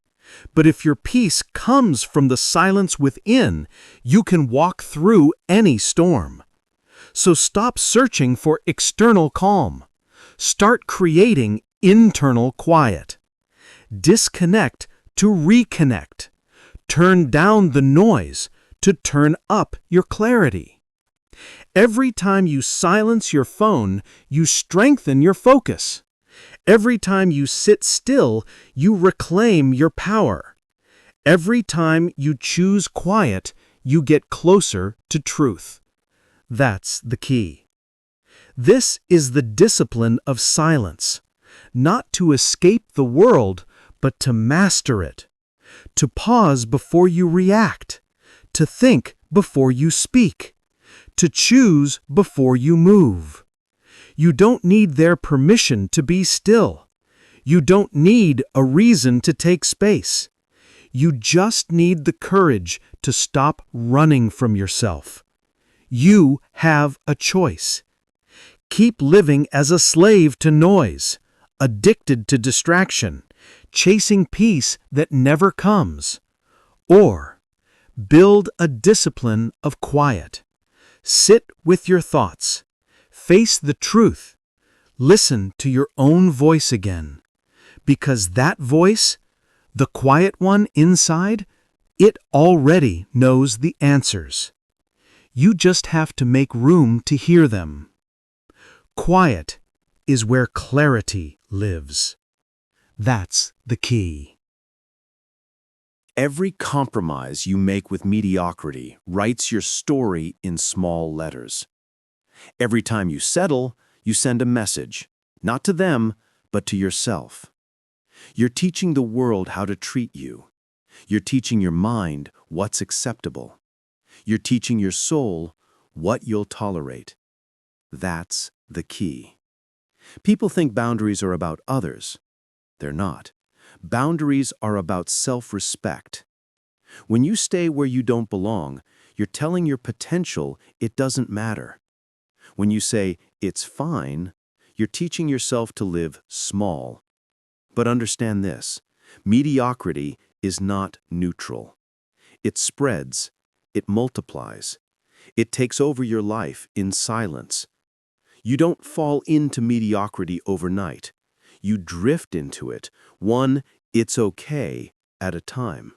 But if your peace comes from the silence within, you can walk through any storm. So stop searching for external calm. Start creating internal quiet. Disconnect to reconnect. Turn down the noise to turn up your clarity. Every time you silence your phone, you strengthen your focus. Every time you sit still, you reclaim your power. Every time you choose quiet, you get closer to truth. That's the key. This is the discipline of silence, not to escape the world, but to master it. To pause before you react. To think before you speak. To choose before you move. You don't need their permission to be still. You don't need a reason to take space. You just need the courage to stop running from yourself. You have a choice. Keep living as a slave to noise, addicted to distraction, chasing peace that never comes. Or build a discipline of quiet. Sit with your thoughts. Face the truth. Listen to your own voice again. Because that voice, the quiet one inside, it already knows the answers. You just have to make room to hear them. Quiet is where clarity lives. That's the key. Every compromise you make with mediocrity writes your story in small letters. Every time you settle, you send a message, not to them, but to yourself. You're teaching the world how to treat you. You're teaching your mind what's acceptable. You're teaching your soul what you'll tolerate. That's the key. People think boundaries are about others. They're not. Boundaries are about self-respect. When you stay where you don't belong, you're telling your potential it doesn't matter. When you say, "It's fine," you're teaching yourself to live small. But understand this, mediocrity is not neutral. It spreads, it multiplies, it takes over your life in silence. You don't fall into mediocrity overnight. You drift into it, one "it's okay" at a time.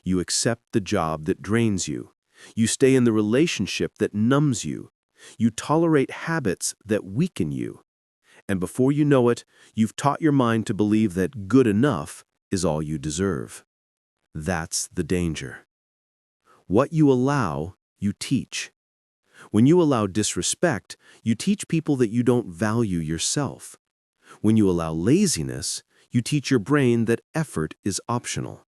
You accept the job that drains you. You stay in the relationship that numbs you. You tolerate habits that weaken you. And before you know it, you've taught your mind to believe that good enough is all you deserve. That's the danger. What you allow, you teach. When you allow disrespect, you teach people that you don't value yourself. When you allow laziness, you teach your brain that effort is optional.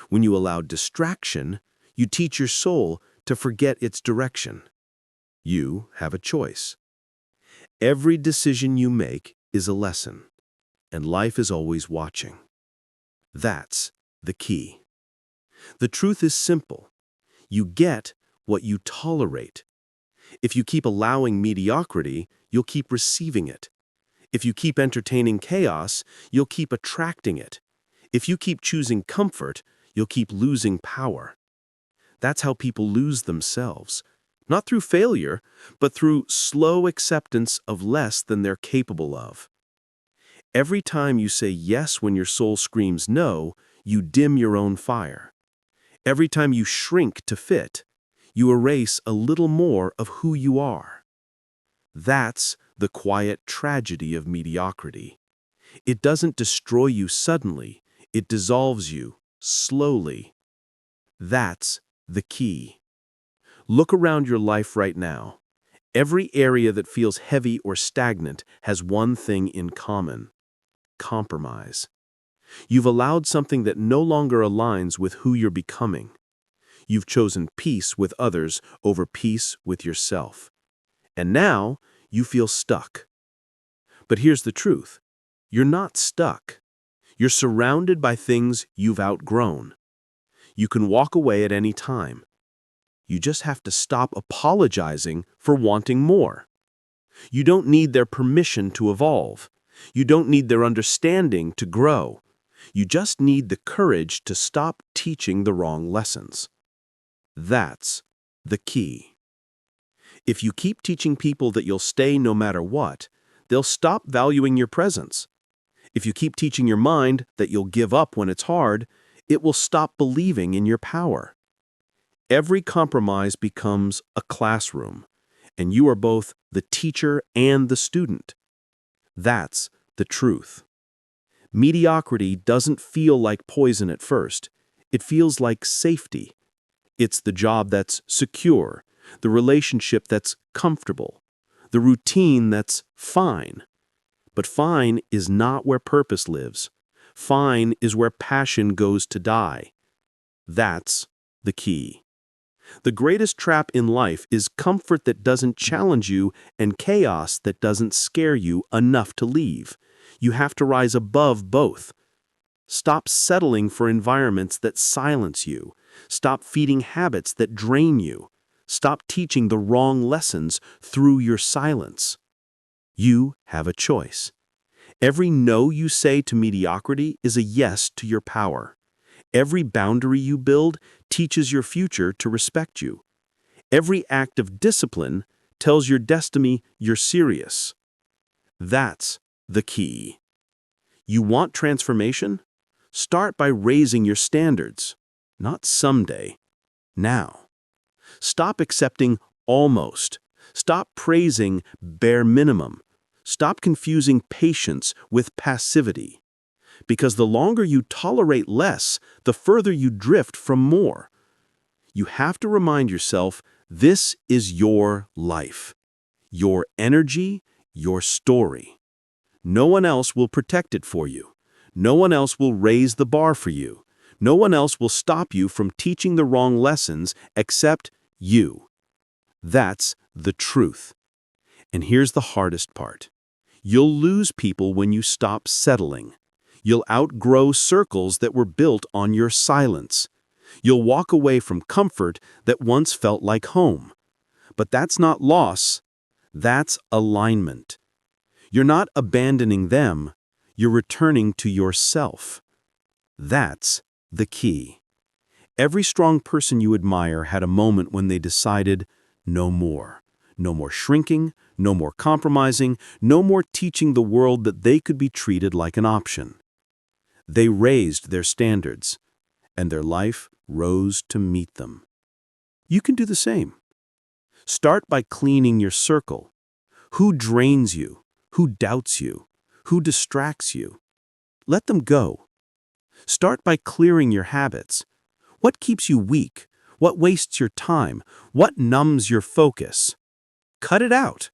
When you allow distraction, you teach your soul to forget its direction. You have a choice. Every decision you make is a lesson, and life is always watching. That's the key. The truth is simple. You get what you tolerate. If you keep allowing mediocrity, you'll keep receiving it. If you keep entertaining chaos, you'll keep attracting it. If you keep choosing comfort, you'll keep losing power. That's how people lose themselves. Not through failure, but through slow acceptance of less than they're capable of. Every time you say yes when your soul screams no, you dim your own fire. Every time you shrink to fit, you erase a little more of who you are. That's the quiet tragedy of mediocrity. It doesn't destroy you suddenly, it dissolves you slowly. That's the key. Look around your life right now. Every area that feels heavy or stagnant has one thing in common: compromise. You've allowed something that no longer aligns with who you're becoming. You've chosen peace with others over peace with yourself. And now you feel stuck. But here's the truth. You're not stuck. You're surrounded by things you've outgrown. You can walk away at any time. You just have to stop apologizing for wanting more. You don't need their permission to evolve. You don't need their understanding to grow. You just need the courage to stop teaching the wrong lessons. That's the key. If you keep teaching people that you'll stay no matter what, they'll stop valuing your presence. If you keep teaching your mind that you'll give up when it's hard, it will stop believing in your power. Every compromise becomes a classroom, and you are both the teacher and the student. That's the truth. Mediocrity doesn't feel like poison at first. It feels like safety. It's the job that's secure, the relationship that's comfortable, the routine that's fine. But fine is not where purpose lives. Fine is where passion goes to die. That's the key. The greatest trap in life is comfort that doesn't challenge you and chaos that doesn't scare you enough to leave. You have to rise above both. Stop settling for environments that silence you. Stop feeding habits that drain you. Stop teaching the wrong lessons through your silence. You have a choice. Every no you say to mediocrity is a yes to your power. Every boundary you build teaches your future to respect you. Every act of discipline tells your destiny you're serious. That's the key. You want transformation? Start by raising your standards. Not someday. Now. Stop accepting almost. Stop praising bare minimum. Stop confusing patience with passivity. Because the longer you tolerate less, the further you drift from more. You have to remind yourself, this is your life. Your energy, your story. No one else will protect it for you. No one else will raise the bar for you. No one else will stop you from teaching the wrong lessons except you. That's the truth. And here's the hardest part. You'll lose people when you stop settling. You'll outgrow circles that were built on your silence. You'll walk away from comfort that once felt like home. But that's not loss. That's alignment. You're not abandoning them, you're returning to yourself. That's the key. Every strong person you admire had a moment when they decided no more. No more shrinking, no more compromising, no more teaching the world that they could be treated like an option. They raised their standards, and their life rose to meet them. You can do the same. Start by cleaning your circle. Who drains you? Who doubts you? Who distracts you? Let them go. Start by clearing your habits. What keeps you weak? What wastes your time? What numbs your focus? Cut it out.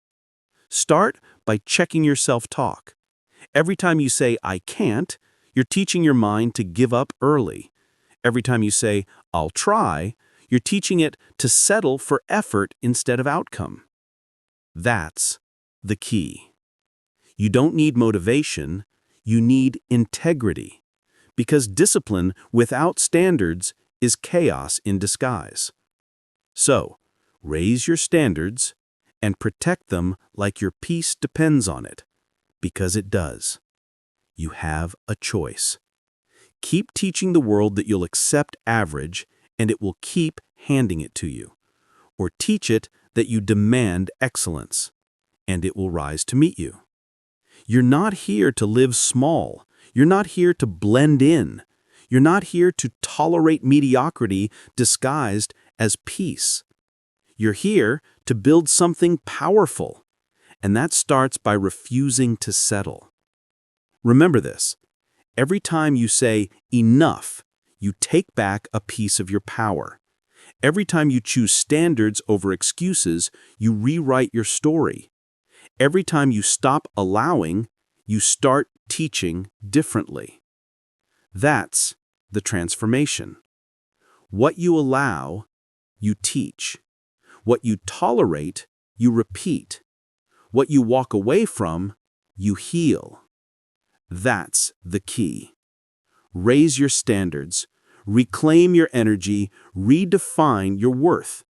Start by checking your self-talk. Every time you say, "I can't," you're teaching your mind to give up early. Every time you say, "I'll try," you're teaching it to settle for effort instead of outcome. That's the key. You don't need motivation, you need integrity. Because discipline without standards is chaos in disguise. So, raise your standards and protect them like your peace depends on it, because it does. You have a choice. Keep teaching the world that you'll accept average and it will keep handing it to you. Or teach it that you demand excellence, and it will rise to meet you. You're not here to live small. You're not here to blend in. You're not here to tolerate mediocrity disguised as peace. You're here to build something powerful, and that starts by refusing to settle. Remember this. Every time you say enough, you take back a piece of your power. Every time you choose standards over excuses, you rewrite your story. Every time you stop allowing, you start teaching differently. That's the transformation. What you allow, you teach. What you tolerate, you repeat. What you walk away from, you heal. That's the key. Raise your standards, reclaim your energy, redefine your worth.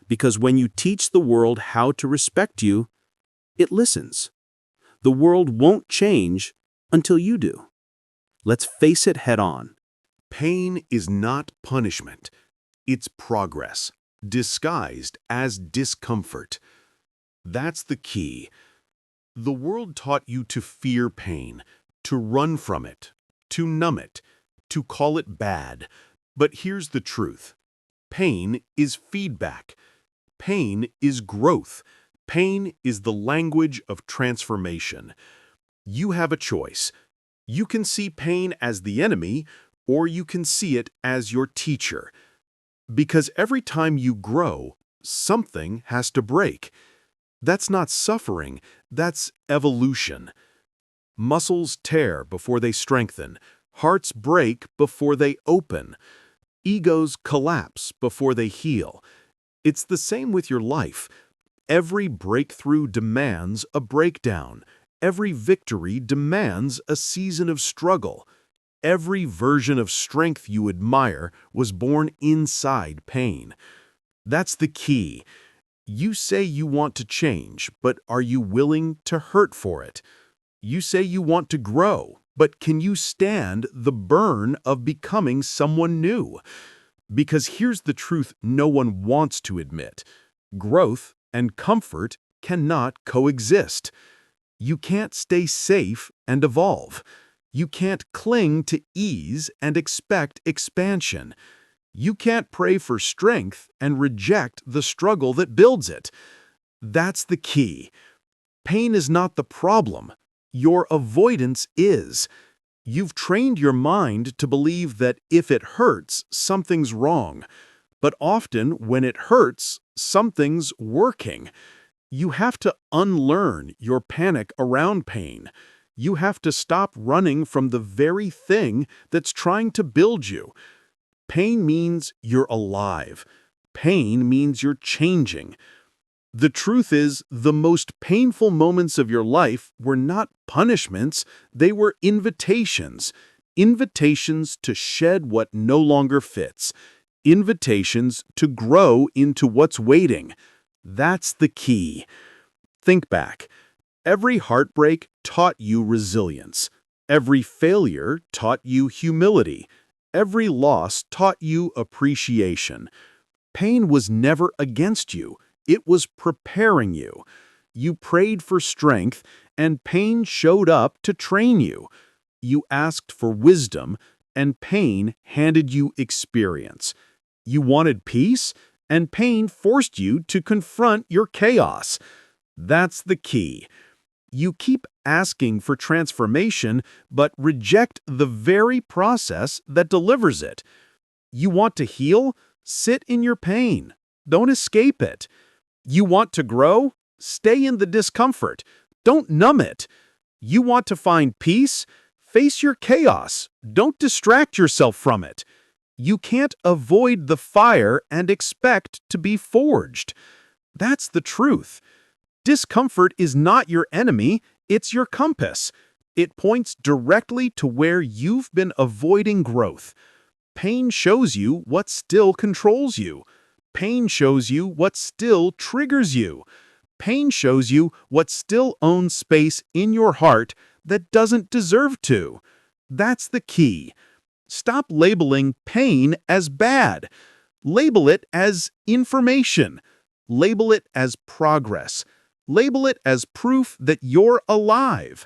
Because when you teach the world how to respect you, it listens. The world won't change until you do. Let's face it head on. Pain is not punishment. It's progress, disguised as discomfort. That's the key. The world taught you to fear pain, to run from it, to numb it, to call it bad. But here's the truth. Pain is feedback. Pain is growth. Pain is the language of transformation. You have a choice. You can see pain as the enemy, or you can see it as your teacher. Because every time you grow, something has to break. That's not suffering, that's evolution. Muscles tear before they strengthen. Hearts break before they open. Egos collapse before they heal. It's the same with your life. Every breakthrough demands a breakdown. Every victory demands a season of struggle. Every version of strength you admire was born inside pain. That's the key. You say you want to change, but are you willing to hurt for it? You say you want to grow, but can you stand the burn of becoming someone new? Because here's the truth no one wants to admit. Growth and comfort cannot coexist. You can't stay safe and evolve. You can't cling to ease and expect expansion. You can't pray for strength and reject the struggle that builds it. That's the key. Pain is not the problem. Your avoidance is. You've trained your mind to believe that if it hurts, something's wrong. But often, when it hurts, something's working. You have to unlearn your panic around pain. You have to stop running from the very thing that's trying to build you. Pain means you're alive. Pain means you're changing. The truth is, the most painful moments of your life were not punishments, they were invitations. Invitations to shed what no longer fits. Invitations to grow into what's waiting. That's the key. Think back. Every heartbreak taught you resilience. Every failure taught you humility. Every loss taught you appreciation. Pain was never against you. It was preparing you. You prayed for strength, and pain showed up to train you. You asked for wisdom, and pain handed you experience. You wanted peace, and pain forced you to confront your chaos. That's the key. You keep asking for transformation, but reject the very process that delivers it. You want to heal? Sit in your pain. Don't escape it. You want to grow? Stay in the discomfort. Don't numb it. You want to find peace? Face your chaos. Don't distract yourself from it. You can't avoid the fire and expect to be forged. That's the truth. Discomfort is not your enemy, it's your compass. It points directly to where you've been avoiding growth. Pain shows you what still controls you. Pain shows you what still triggers you. Pain shows you what still owns space in your heart that doesn't deserve to. That's the key. Stop labeling pain as bad. Label it as information. Label it as progress. Label it as proof that you're alive.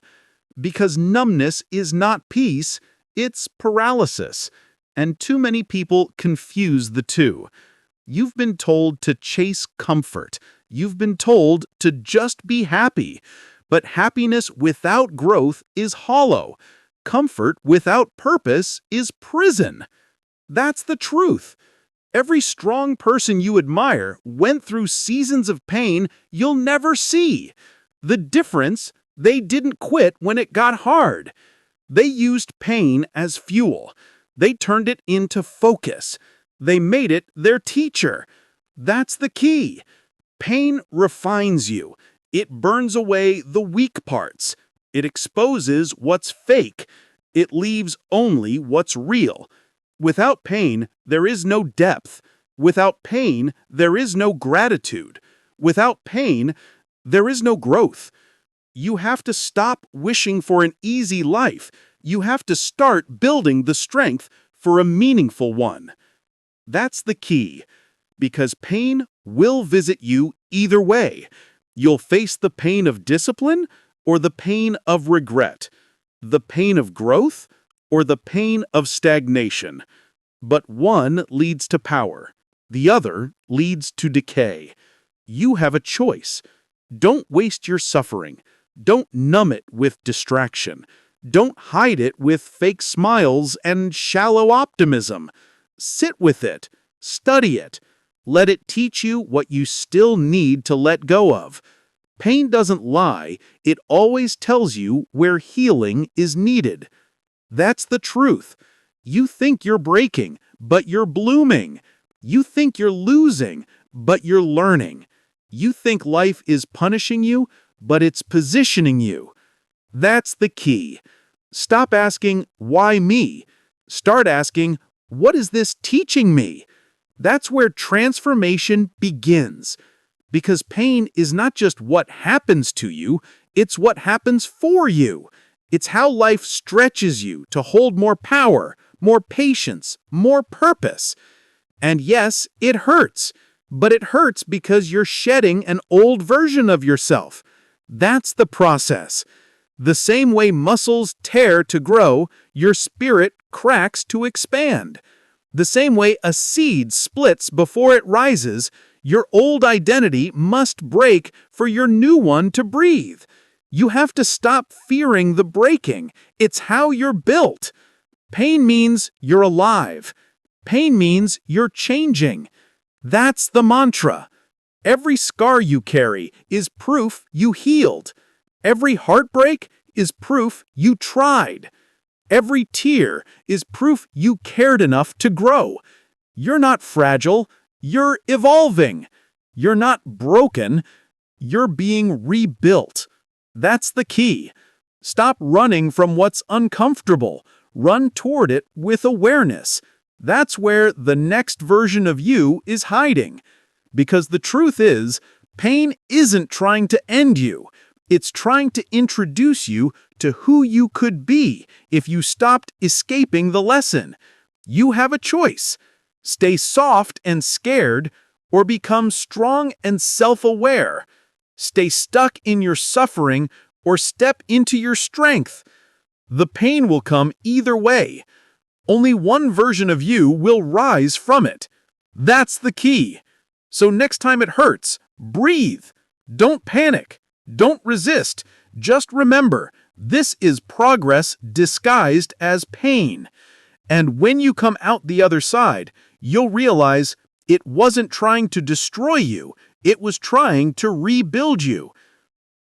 Because numbness is not peace, it's paralysis. And too many people confuse the two. You've been told to chase comfort. You've been told to just be happy. But happiness without growth is hollow. Comfort without purpose is prison. That's the truth. Every strong person you admire went through seasons of pain you'll never see. The difference, they didn't quit when it got hard. They used pain as fuel. They turned it into focus. They made it their teacher. That's the key. Pain refines you. It burns away the weak parts. It exposes what's fake. It leaves only what's real. Without pain, there is no depth. Without pain, there is no gratitude. Without pain, there is no growth. You have to stop wishing for an easy life. You have to start building the strength for a meaningful one. That's the key, because pain will visit you either way. You'll face the pain of discipline or the pain of regret, the pain of growth or the pain of stagnation. But one leads to power. The other leads to decay. You have a choice. Don't waste your suffering. Don't numb it with distraction. Don't hide it with fake smiles and shallow optimism. Sit with it. Study it. Let it teach you what you still need to let go of. Pain doesn't lie. It always tells you where healing is needed. That's the truth. You think you're breaking, but you're blooming. You think you're losing, but you're learning. You think life is punishing you, but it's positioning you. That's the key. Stop asking, why me? Start asking, what is this teaching me? That's where transformation begins. Because pain is not just what happens to you, it's what happens for you. It's how life stretches you to hold more power, more patience, more purpose. And yes, it hurts, but it hurts because you're shedding an old version of yourself. That's the process. The same way muscles tear to grow, your spirit cracks to expand. The same way a seed splits before it rises, your old identity must break for your new one to breathe. You have to stop fearing the breaking. It's how you're built. Pain means you're alive. Pain means you're changing. That's the mantra. Every scar you carry is proof you healed. Every heartbreak is proof you tried. Every tear is proof you cared enough to grow. You're not fragile. You're evolving. You're not broken. You're being rebuilt. That's the key. Stop running from what's uncomfortable. Run toward it with awareness. That's where the next version of you is hiding. Because the truth is, Pain isn't trying to end you. It's trying to introduce you to who you could be if you stopped escaping the lesson. You have a choice. Stay soft and scared, or become strong and self-aware. Stay stuck in your suffering, or step into your strength. The pain will come either way. Only one version of you will rise from it. That's the key. So next time it hurts, breathe. Don't panic. Don't resist. Just remember, this is progress disguised as pain. And when you come out the other side, you'll realize it wasn't trying to destroy you. It was trying to rebuild you.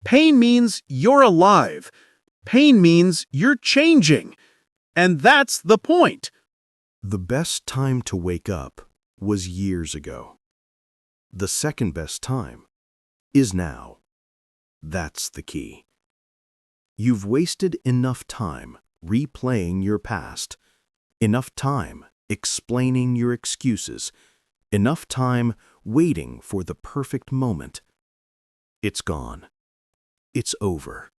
Pain means you're alive. Pain means you're changing. And that's the point. The best time to wake up was years ago. The second best time is now. That's the key. You've wasted enough time replaying your past, enough time explaining your excuses, enough time waiting for the perfect moment. It's gone. It's over.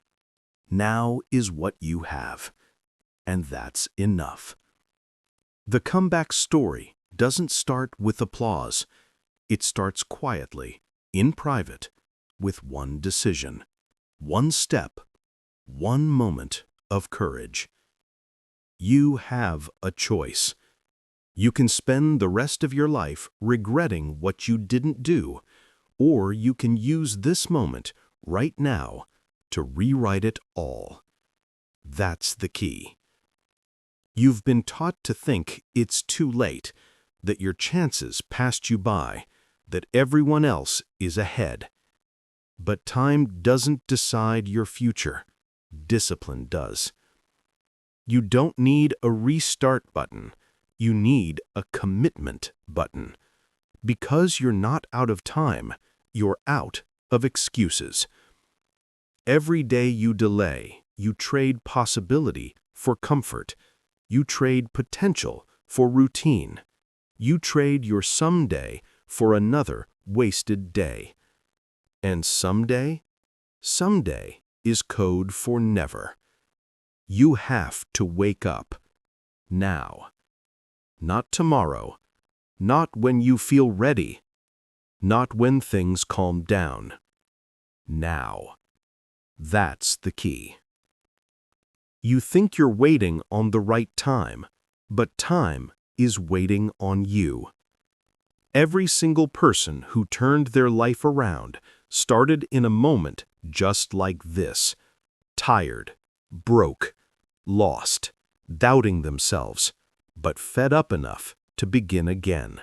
Now is what you have, and that's enough. The comeback story doesn't start with applause. It starts quietly, in private, with one decision, one step, one moment of courage. You have a choice. You can spend the rest of your life regretting what you didn't do, or you can use this moment right now to rewrite it all. That's the key. You've been taught to think it's too late, that your chances passed you by, that everyone else is ahead. But time doesn't decide your future. Discipline does. You don't need a restart button. You need a commitment button. Because you're not out of time, you're out of excuses. Every day you delay, you trade possibility for comfort. You trade potential for routine. You trade your someday for another wasted day. And someday is code for never. You have to wake up. Now. Not tomorrow. Not when you feel ready. Not when things calm down. Now. That's the key. You think you're waiting on the right time, but time is waiting on you. Every single person who turned their life around started in a moment just like this. Tired, broke, lost, doubting themselves, but fed up enough to begin again.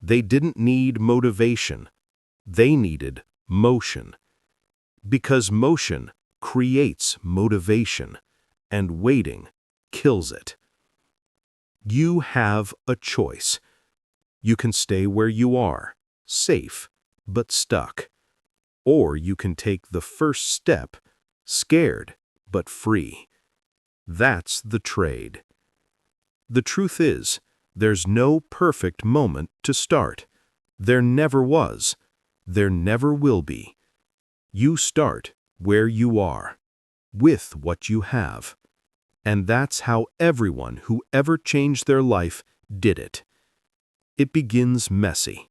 They didn't need motivation. They needed motion. Because motion creates motivation, and waiting kills it. You have a choice. You can stay where you are, safe, but stuck. Or you can take the first step, scared, but free. That's the trade. The truth is, there's no perfect moment to start. There never was. There never will be. You start where you are, with what you have. And that's how everyone who ever changed their life did it. It begins messy.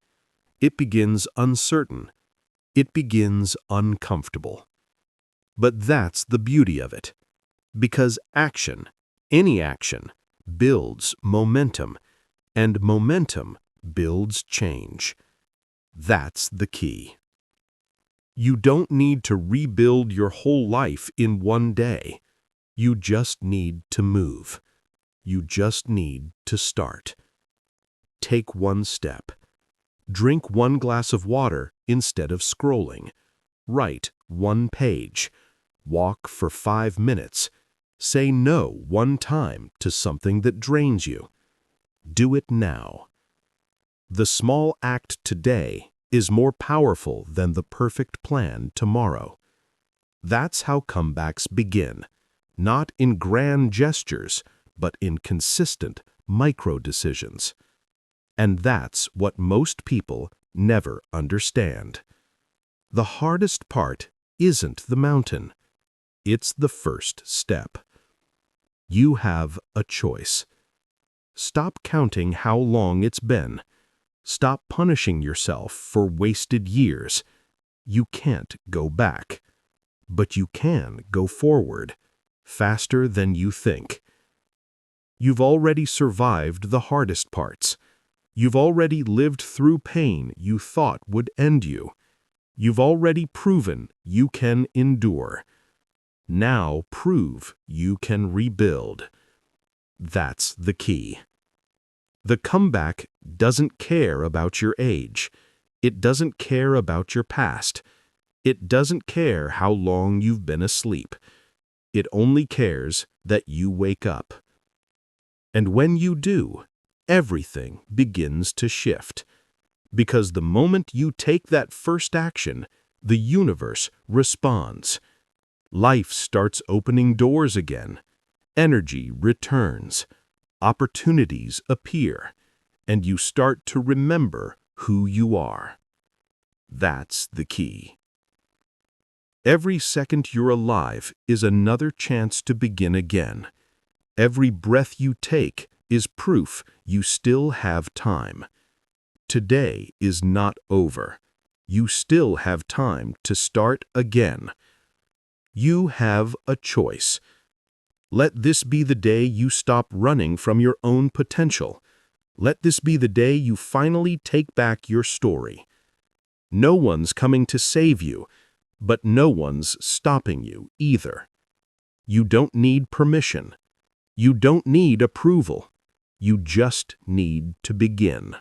It begins uncertain. It begins uncomfortable. But that's the beauty of it. Because action, any action, builds momentum, and momentum builds change. That's the key. You don't need to rebuild your whole life in one day. You just need to move. You just need to start. Take one step. Drink one glass of water instead of scrolling. Write one page. Walk for 5 minutes. Say no one time to something that drains you. Do it now. The small act today is more powerful than the perfect plan tomorrow. That's how comebacks begin, not in grand gestures, but in consistent micro-decisions. And that's what most people never understand. The hardest part isn't the mountain. It's the first step. You have a choice. Stop counting how long it's been. Stop punishing yourself for wasted years. You can't go back. But you can go forward, faster than you think. You've already survived the hardest parts. You've already lived through pain you thought would end you. You've already proven you can endure. Now prove you can rebuild. That's the key. The comeback doesn't care about your age. It doesn't care about your past. It doesn't care how long you've been asleep. It only cares that you wake up. And when you do, everything begins to shift. Because the moment you take that first action, the universe responds. Life starts opening doors again. Energy returns. Opportunities appear. And you start to remember who you are. That's the key. Every second you're alive is another chance to begin again. Every breath you take is proof you still have time. Today is not over. You still have time to start again. You have a choice. Let this be the day you stop running from your own potential. Let this be the day you finally take back your story. No one's coming to save you, but no one's stopping you either. You don't need permission. You don't need approval. You just need to begin.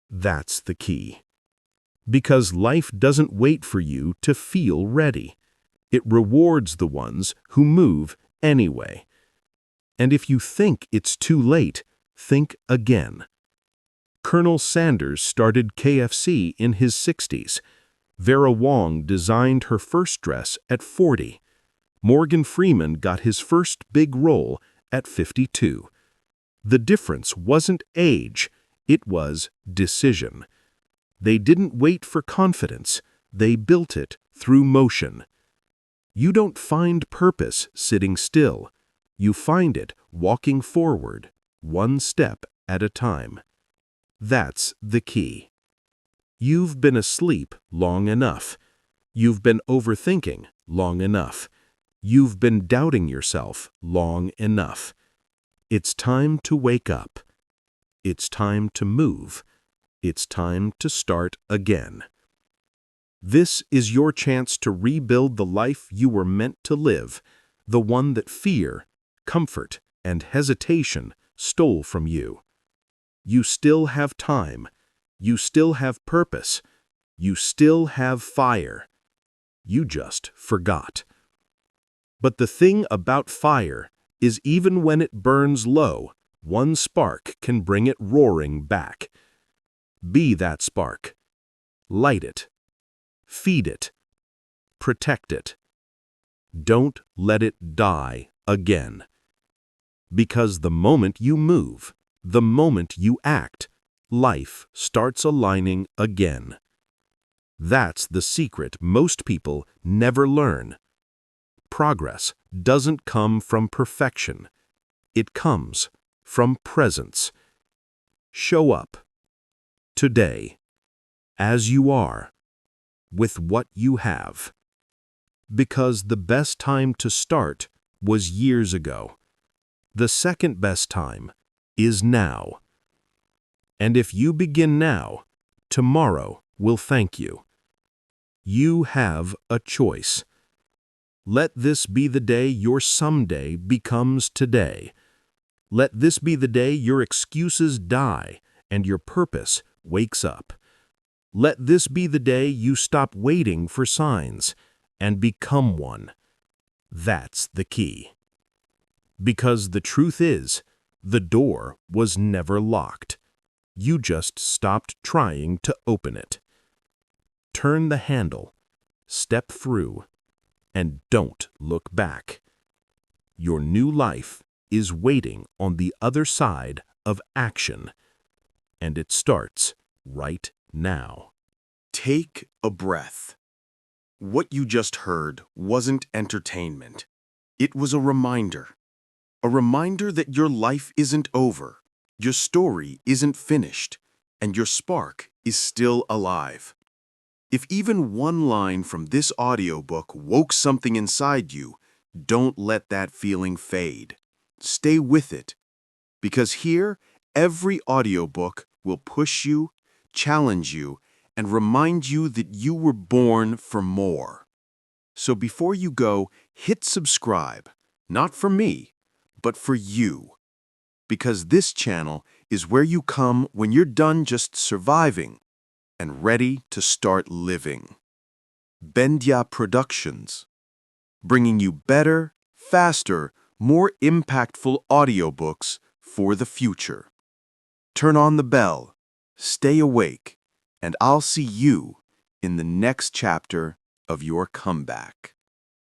That's the key. Because life doesn't wait for you to feel ready. It rewards the ones who move anyway. And if you think it's too late, think again. Colonel Sanders started KFC in his 60s. Vera Wong designed her first dress at 40. Morgan Freeman got his first big role at 52. The difference wasn't age, it was decision. They didn't wait for confidence, they built it through motion. You don't find purpose sitting still. You find it walking forward, one step at a time. That's the key. You've been asleep long enough. You've been overthinking long enough. You've been doubting yourself long enough. It's time to wake up. It's time to move. It's time to start again. This is your chance to rebuild the life you were meant to live, the one that fear, comfort, and hesitation stole from you. You still have time. You still have purpose. You still have fire. You just forgot. But the thing about fire is even when it burns low, one spark can bring it roaring back. Be that spark. Light it. Feed it. Protect it. Don't let it die again. Because the moment you move, the moment you act, life starts aligning again. That's the secret most people never learn. Progress doesn't come from perfection. It comes from presence. Show up. Today, as you are, with what you have. Because the best time to start was years ago. The second best time is now. And if you begin now, tomorrow will thank you. You have a choice. Let this be the day your someday becomes today. Let this be the day your excuses die and your purpose wakes up. Let this be the day you stop waiting for signs and become one. That's the key. Because the truth is, the door was never locked. You just stopped trying to open it. Turn the handle, step through, and don't look back. Your new life is waiting on the other side of action, and it starts right now. Take a breath. What you just heard wasn't entertainment. It was a reminder. A reminder that your life isn't over, your story isn't finished, and your spark is still alive. If even one line from this audiobook woke something inside you, don't let that feeling fade. Stay with it. Because here, every audiobook will push you, challenge you, and remind you that you were born for more. So before you go, hit subscribe, not for me, but for you. Because this channel is where you come when you're done just surviving and ready to start living. Bendya Productions, bringing you better, faster, more impactful audiobooks for the future. Turn on the bell, stay awake, and I'll see you in the next chapter of your comeback.